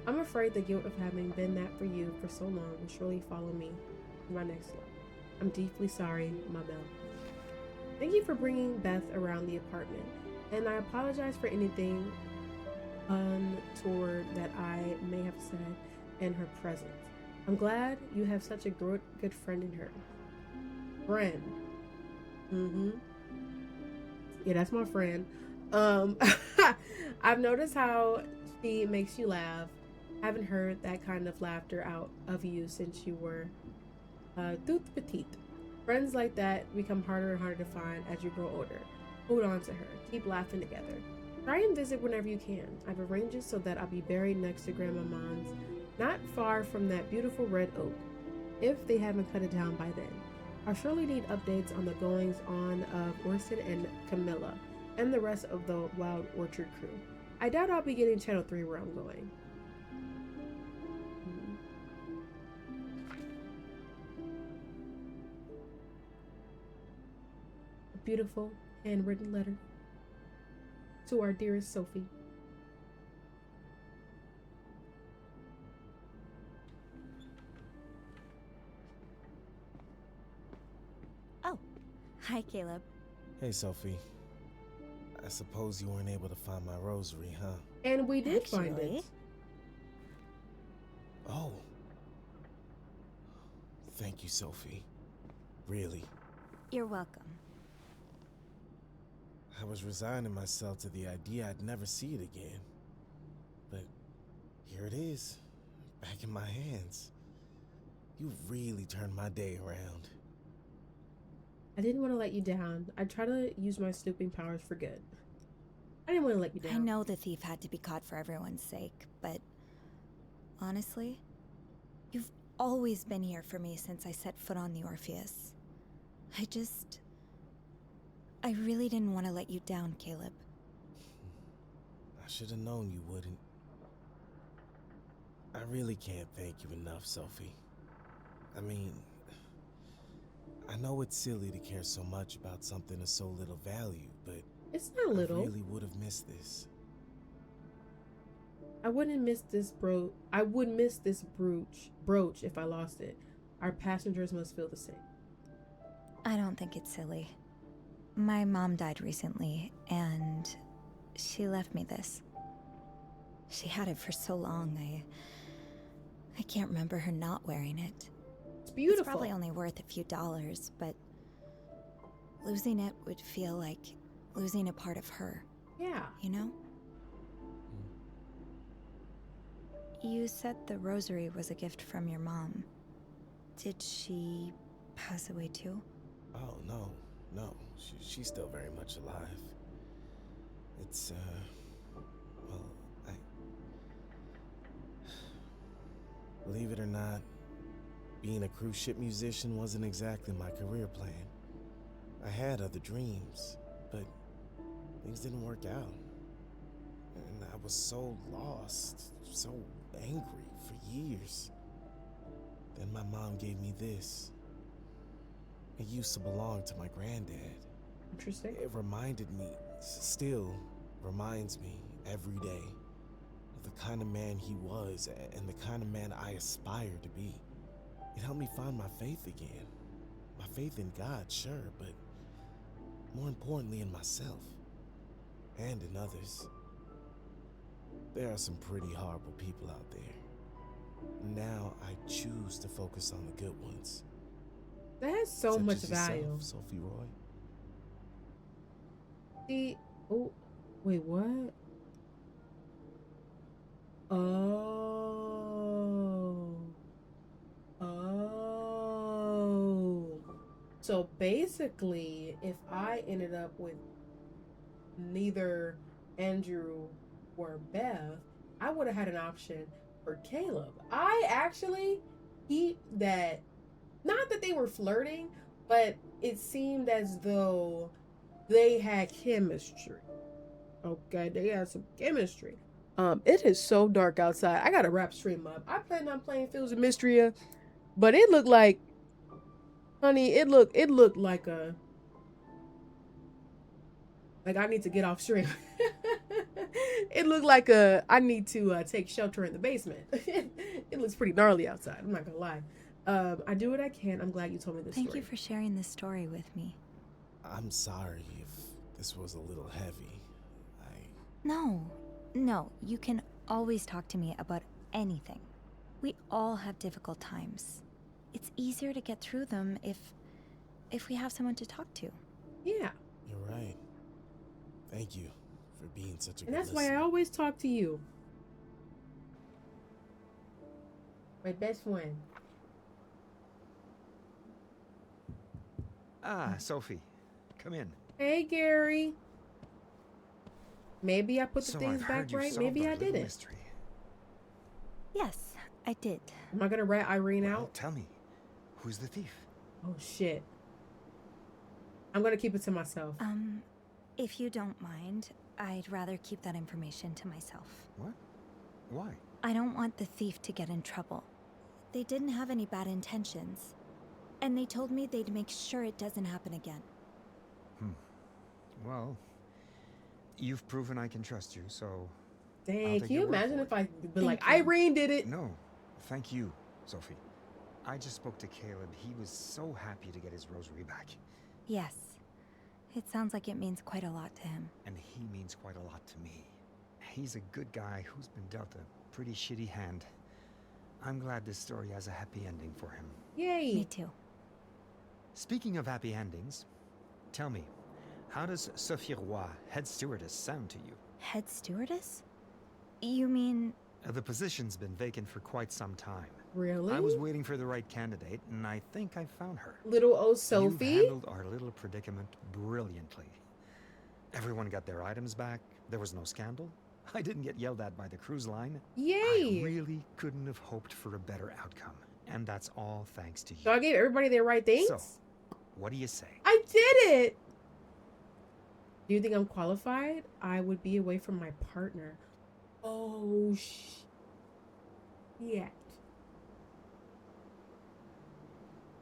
I'm afraid the guilt of having been that for you for so long will surely follow me in my next life. I'm deeply sorry, my Belle. Thank you for bringing Beth around the apartment, and I apologize for anything untoward that I may have said in her presence. I'm glad you have such a good friend in her. Friend. Yeah, that's my friend. I've noticed how she makes you laugh. I haven't heard that kind of laughter out of you since you were toute petite. Friends like that become harder and harder to find as you grow older. Hold on to her. Keep laughing together. Try and visit whenever you can. I've arranged it so that I'll be buried next to Grandma Mom's, not far from that beautiful red oak, if they haven't cut it down by then. I surely need updates on the goings on of Orson and Camilla and the rest of the Wild Orchard crew. I doubt I'll be getting Channel 3 where I'm going. A beautiful handwritten letter to our dearest Sophie. Oh, hi, Caleb. Hey, Sophie. I suppose you weren't able to find my rosary, huh? And we did find it. Oh. Thank you, Sophie. Really. You're welcome. I was resigning myself to the idea I'd never see it again. But here it is, back in my hands. You really turned my day around. I didn't want to let you down. I tried to use my snooping powers for good. I didn't want to let you down. I know the thief had to be caught for everyone's sake, but honestly, you've always been here for me since I set foot on the Orpheus. I really didn't want to let you down, Caleb. I should have known you wouldn't. I really can't thank you enough, Sophie. I mean, I know it's silly to care so much about something of so little value, but it's not little. I really would have missed this. I wouldn't miss this I would miss this brooch if I lost it. Our passengers must feel the same. I don't think it's silly. My mom died recently, and she left me this. She had it for so long, I can't remember her not wearing it. It's beautiful. It's probably only worth a few dollars, but losing it would feel like losing a part of her. Yeah. You know? You said the rosary was a gift from your mom. Did she pass away too? Oh, no. She's still very much alive. It's, well, believe it or not, being a cruise ship musician wasn't exactly my career plan. I had other dreams, but things didn't work out. And I was so lost, so angry for years. Then my mom gave me this. It used to belong to my granddad. Interesting. It reminded me, still reminds me every day of the kind of man he was and the kind of man I aspire to be. It helped me find my faith again. My faith in God, sure, but more importantly in myself and in others. There are some pretty horrible people out there. Now I choose to focus on the good ones. That has so Such much as yourself, value. Sophie Roy. See, oh, wait, what? Oh. Oh. So basically, if I ended up with neither Andrew or Beth, I would have had an option for Caleb. I actually that, not that they were flirting, but it seemed as though they had chemistry. Okay, they had some chemistry. It is so dark outside. I gotta wrap stream up. I planned on playing Fields of Mysteria, but it looked like, honey, it looked like I need to get off stream. It looked like I need to take shelter in the basement. It looks pretty gnarly outside. I'm not gonna lie. I do what I can. I'm glad you told me this Thank story. you for sharing this story with me. I'm sorry if this was a little heavy. No, you can always talk to me about anything. We all have difficult times. It's easier to get through them if we have someone to talk to. Yeah. You're right. Thank you for being such a And good that's why I listener. always talk to you. My best friend. Ah, Sophie, come in. Hey, Gary. Maybe I put the So things I've back heard you right. solved Maybe our I little didn't. mystery. Yes, I did. Am I gonna rat Irene Well, out? tell me, who's the thief? Oh shit. I'm gonna keep it to myself. If you don't mind, I'd rather keep that information to myself. What? Why? I don't want the thief to get in trouble. They didn't have any bad intentions. And they told me they'd make sure it doesn't happen again. Well, you've proven I can trust you, so... Dang, take can you your word imagine for if it. I been like, Thank you. Irene did it? No, thank you, Sophie. I just spoke to Caleb. He was so happy to get his rosary back. Yes. It sounds like it means quite a lot to him. And he means quite a lot to me. He's a good guy who's been dealt a pretty shitty hand. I'm glad this story has a happy ending for him. Yay. Me too. Speaking of happy endings, tell me, how does Sophie Roy, head stewardess, sound to you? Head stewardess? You mean... The position's been vacant for quite some time. Really? I was waiting for the right candidate, and I think I found her. Little old You've Sophie? handled our little predicament brilliantly. Everyone got their items back. There was no scandal. I didn't get yelled at by the cruise line. Yay. I really couldn't have hoped for a better outcome. And that's all thanks to you. So I gave everybody their right things? So, what do you say? I did it! Do you think I'm qualified? I would be away from my partner. Oh, shit.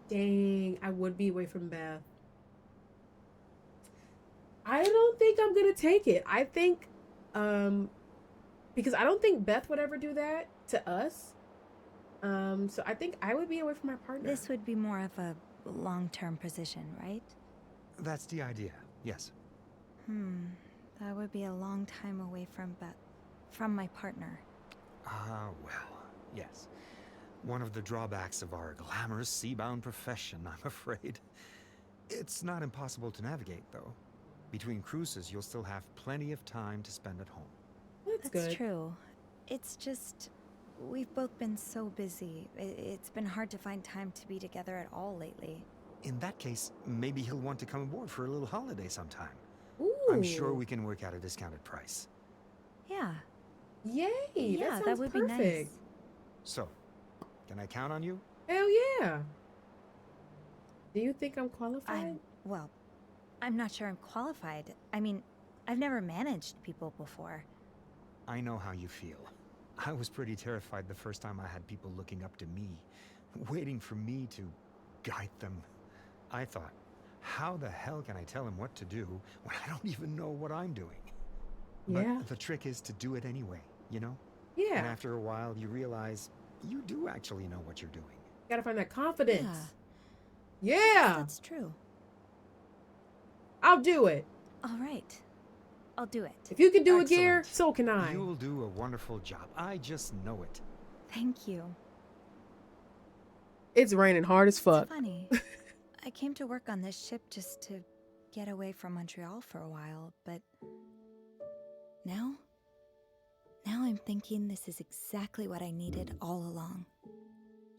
Dang, I would be away from Beth. I don't think I'm gonna take it. I think, because I don't think Beth would ever do that to us. So I think I would be away from my partner. This would be more of a long-term position, right? That's the idea, yes. That would be a long time away from my partner. Well, yes. One of the drawbacks of our glamorous sea-bound profession, I'm afraid. It's not impossible to navigate, though. Between cruises, you'll still have plenty of time to spend at home. That's That's good. true. It's just... we've both been so busy. It's been hard to find time to be together at all lately. In that case, maybe he'll want to come aboard for a little holiday sometime. Ooh. I'm sure we can work out a discounted price. Yeah. Yay! Yeah, that that sounds would perfect. be nice. So, can I count on you? Hell yeah! Do you think I'm qualified? I'm not sure I'm qualified. I mean, I've never managed people before. I know how you feel. I was pretty terrified the first time I had people looking up to me, waiting for me to guide them. I thought, how the hell can I tell them what to do when I don't even know what I'm doing? Yeah. But the trick is to do it anyway, you know? Yeah. And after a while, you realize you do actually know what you're doing. Gotta find that confidence. Yeah. Yeah. That's true. I'll do it. All right. I'll do it. If you can do it, Gear, Excellent. so can I. You'll do a wonderful job. I just know it. Thank you. It's raining hard as fuck. It's funny. I came to work on this ship just to get away from Montreal for a while, but now I'm thinking this is exactly what I needed all along.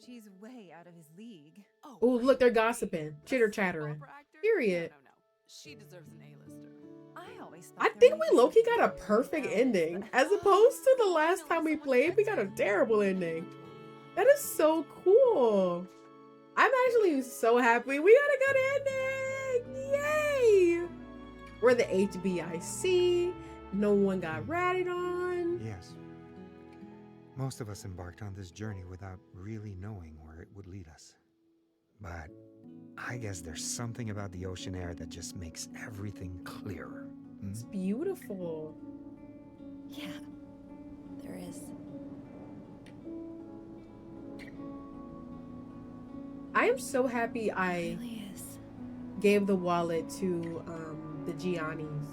She's way out of his league. Oh, look, they're gossiping, chitter chattering. Opera actor? Period. No. She deserves an A-lister. I always thought I there think might we be low-key something got a about perfect Mouse, ending. but- As opposed to the last time we played, we got a terrible ending. That is so cool. I'm actually so happy. We got a good ending. Yay! We're the HBIC. No one got ratted on. Yes. Most of us embarked on this journey without really knowing where it would lead us. But I guess there's something about the ocean air that just makes everything clearer. It's beautiful. Yeah, there is. I am so happy I It really is. gave the wallet to the Giannis.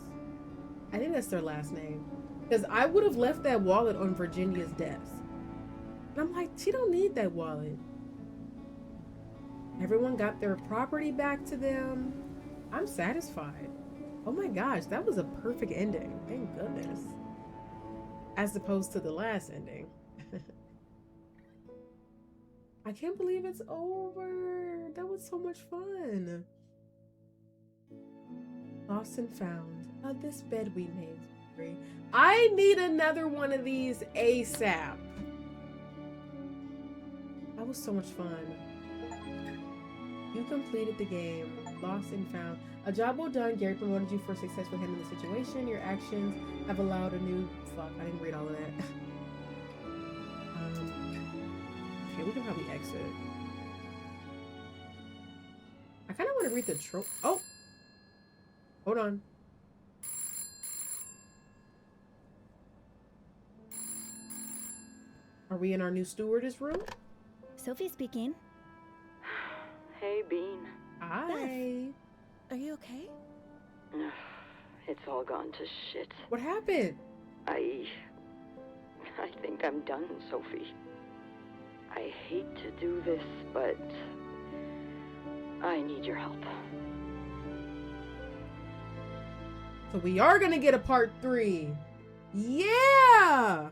I think that's their last name. Because I would have left that wallet on Virginia's desk. And I'm like, she don't need that wallet. Everyone got their property back to them. I'm satisfied. Oh my gosh, that was a perfect ending. Thank goodness. As opposed to the last ending. I can't believe it's over. That was so much fun. Lost and found. This bed we made. Free. I need another one of these ASAP. That was so much fun. You completed the game. Lost and found. A job well done. Gary promoted you for successfully handling the situation. Your actions have allowed a new... Fuck, I didn't read all of that. Okay, we can probably exit. I kind of want to read the trope. Oh! Hold on. Are we in our new stewardess room? Sophie speaking. Hey, Bean. Hi. Are you okay? It's all gone to shit. What happened? I think I'm done, Sophie. I hate to do this, but I need your help. So we are gonna get a part 3. Yeah!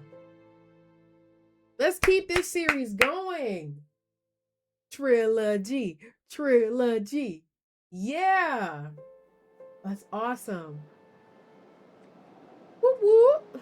Let's keep this series going. Trilogy. Yeah! That's awesome. Whoop whoop.